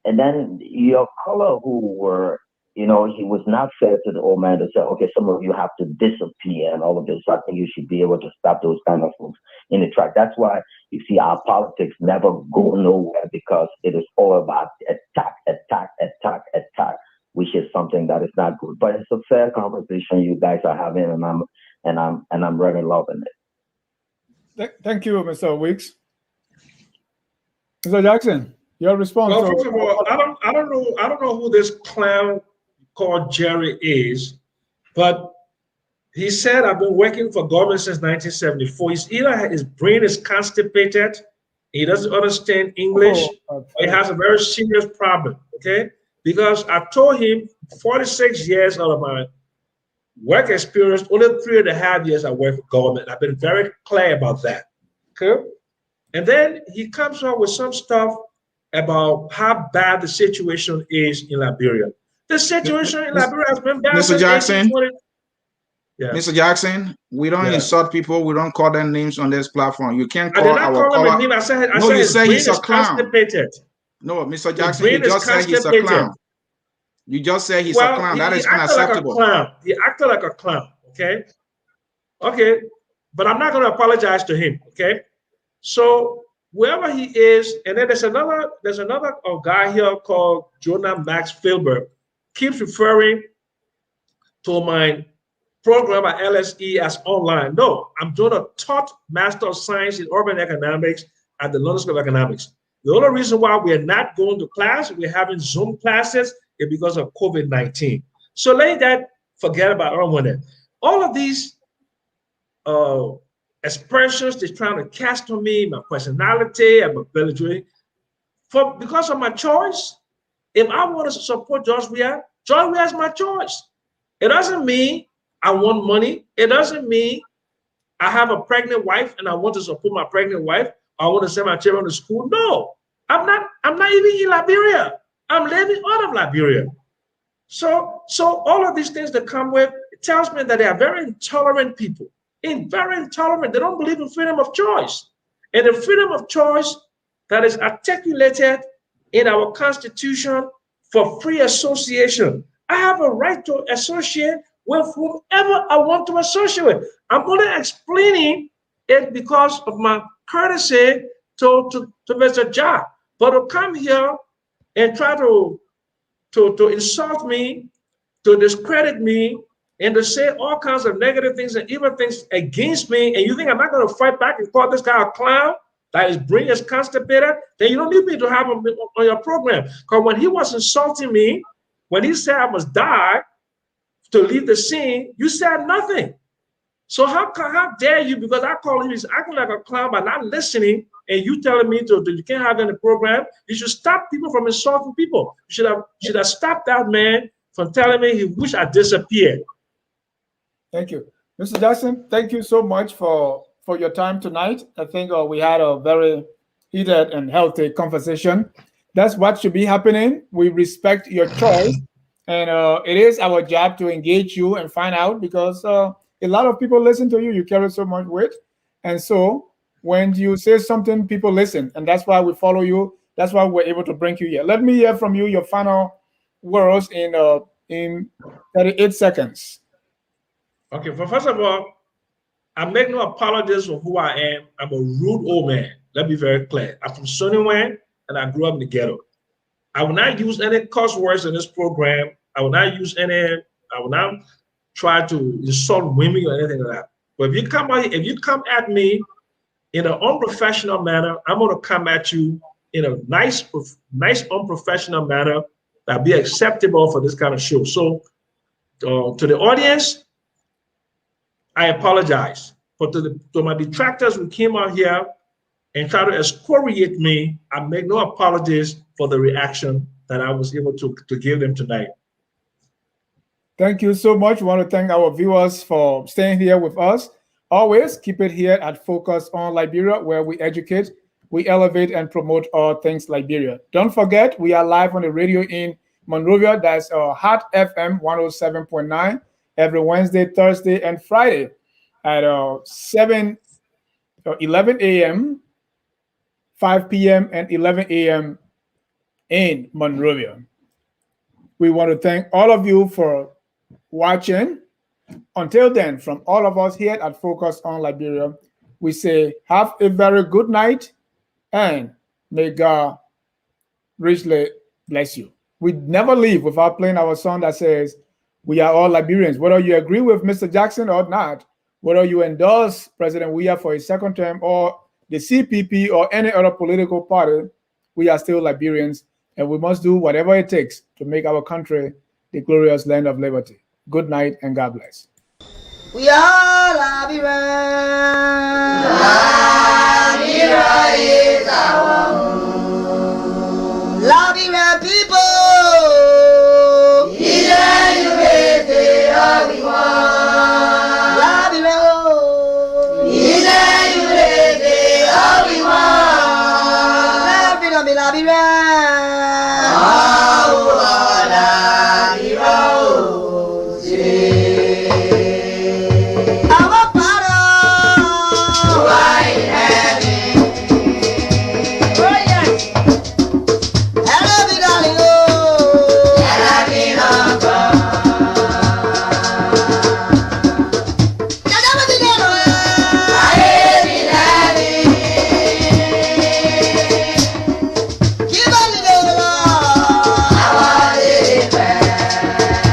and then your caller who were, he was not fair to the old man to say, okay, some of you have to disappear and all of this. So I think you should be able to stop those kind of folks in the track. That's why You see, our politics never go nowhere because it is all about attack, attack, attack, attack, which is something that is not good. But it's a fair conversation you guys are having, and I'm really loving it. Thank you, Mr. Weeks. Mr. Jackson, your response. Well, first of all, I don't know who this clown called Jerry is, but he said, I've been working for government since 1974. He's either his brain is constipated, he doesn't understand English, or he has a very serious problem, okay? Because I told him 46 years out of my work experience, only 3.5 years I work for government. I've been very clear about that, okay? And then he comes up with some stuff about how bad the situation is in Liberia. The situation in Liberia has been bad. Mr. Jackson, yeah. Mr. Jackson, we don't insult people. We don't call them names on this platform. You can't call I did not call him a name. I said you say he's a clown. Constipated. No, Mr. Jackson, you just said he's a clown. You just said he's a clown. That is unacceptable. He acted like a clown. Okay. Okay. But I'm not going to apologize to him. Okay. So wherever he is, and then there's another guy here called Jonah Max Filbert, keeps referring to my program at LSE as online. No, I'm doing a taught Master of Science in Urban Economics at the London School of Economics. The only reason why we're not going to class, we're having Zoom classes, is because of COVID-19. So let that forget about all of these expressions they're trying to cast on me, my personality and my ability, because of my choice. If I want to support George Weah is my choice. It doesn't mean I want money. It doesn't mean I have a pregnant wife and I want to support my pregnant wife. I want to send my children to school. No, I'm not even in Liberia. I'm living out of Liberia. So all of these things that come with, it tells me that they are very intolerant people. Very intolerant. They don't believe in freedom of choice. And the freedom of choice that is articulated in our Constitution for free association. I have a right to associate with whomever I want to associate with. I'm only explaining it because of my courtesy to Mr. Ja. But to come here and try to insult me, to discredit me, and to say all kinds of negative things and evil things against me, and you think I'm not going to fight back and call this guy a clown, that his brain is constipated, then you don't need me to have him on your program. Because when he was insulting me, when he said I must die to leave the scene, you said nothing. So how dare you, because I call him, he's acting like a clown by not listening, and you telling me you can't have any program. You should stop people from insulting people. You should have stopped that man from telling me he wish I disappeared. Thank you. Mr. Jackson, thank you so much for your time tonight. I think we had a very heated and healthy conversation. That's what should be happening. We respect your choice. And it is our job to engage you and find out, because a lot of people listen to you. You carry so much weight. And so when you say something, people listen. And that's why we follow you. That's why we're able to bring you here. Let me hear from you your final words in 38 seconds. Okay, well, first of all, I make no apologies for who I am. I'm a rude old man. Let me be very clear. I'm from Sunnywan, and I grew up in the ghetto. I will not use any curse words in this program. I will not try to insult women or anything like that. But if you come at me in an unprofessional manner, I'm going to come at you in a nice unprofessional manner that be acceptable for this kind of show. So to the audience, I apologize. But to my detractors who came out here and try to excoriate me, I make no apologies for the reaction that I was able to give them tonight. Thank you so much. We want to thank our viewers for staying here with us. Always keep it here at Focus on Liberia, where we educate, we elevate, and promote all things Liberia. Don't forget, we are live on the radio in Monrovia. That's Hot FM 107.9 every Wednesday, Thursday, and Friday at 11 a.m., 5 p.m., and 11 a.m. in Monrovia. We want to thank all of you for watching. Until then, from all of us here at Focus on Liberia, we say, have a very good night, and may God richly bless you. We never leave without playing our song that says, we are all Liberians. Whether you agree with Mr. Jackson or not, whether you endorse President Weah for his second term or the CPP or any other political party, we are still Liberians, and we must do whatever it takes to make our country the glorious land of liberty. Good night and God bless. We are Liberians.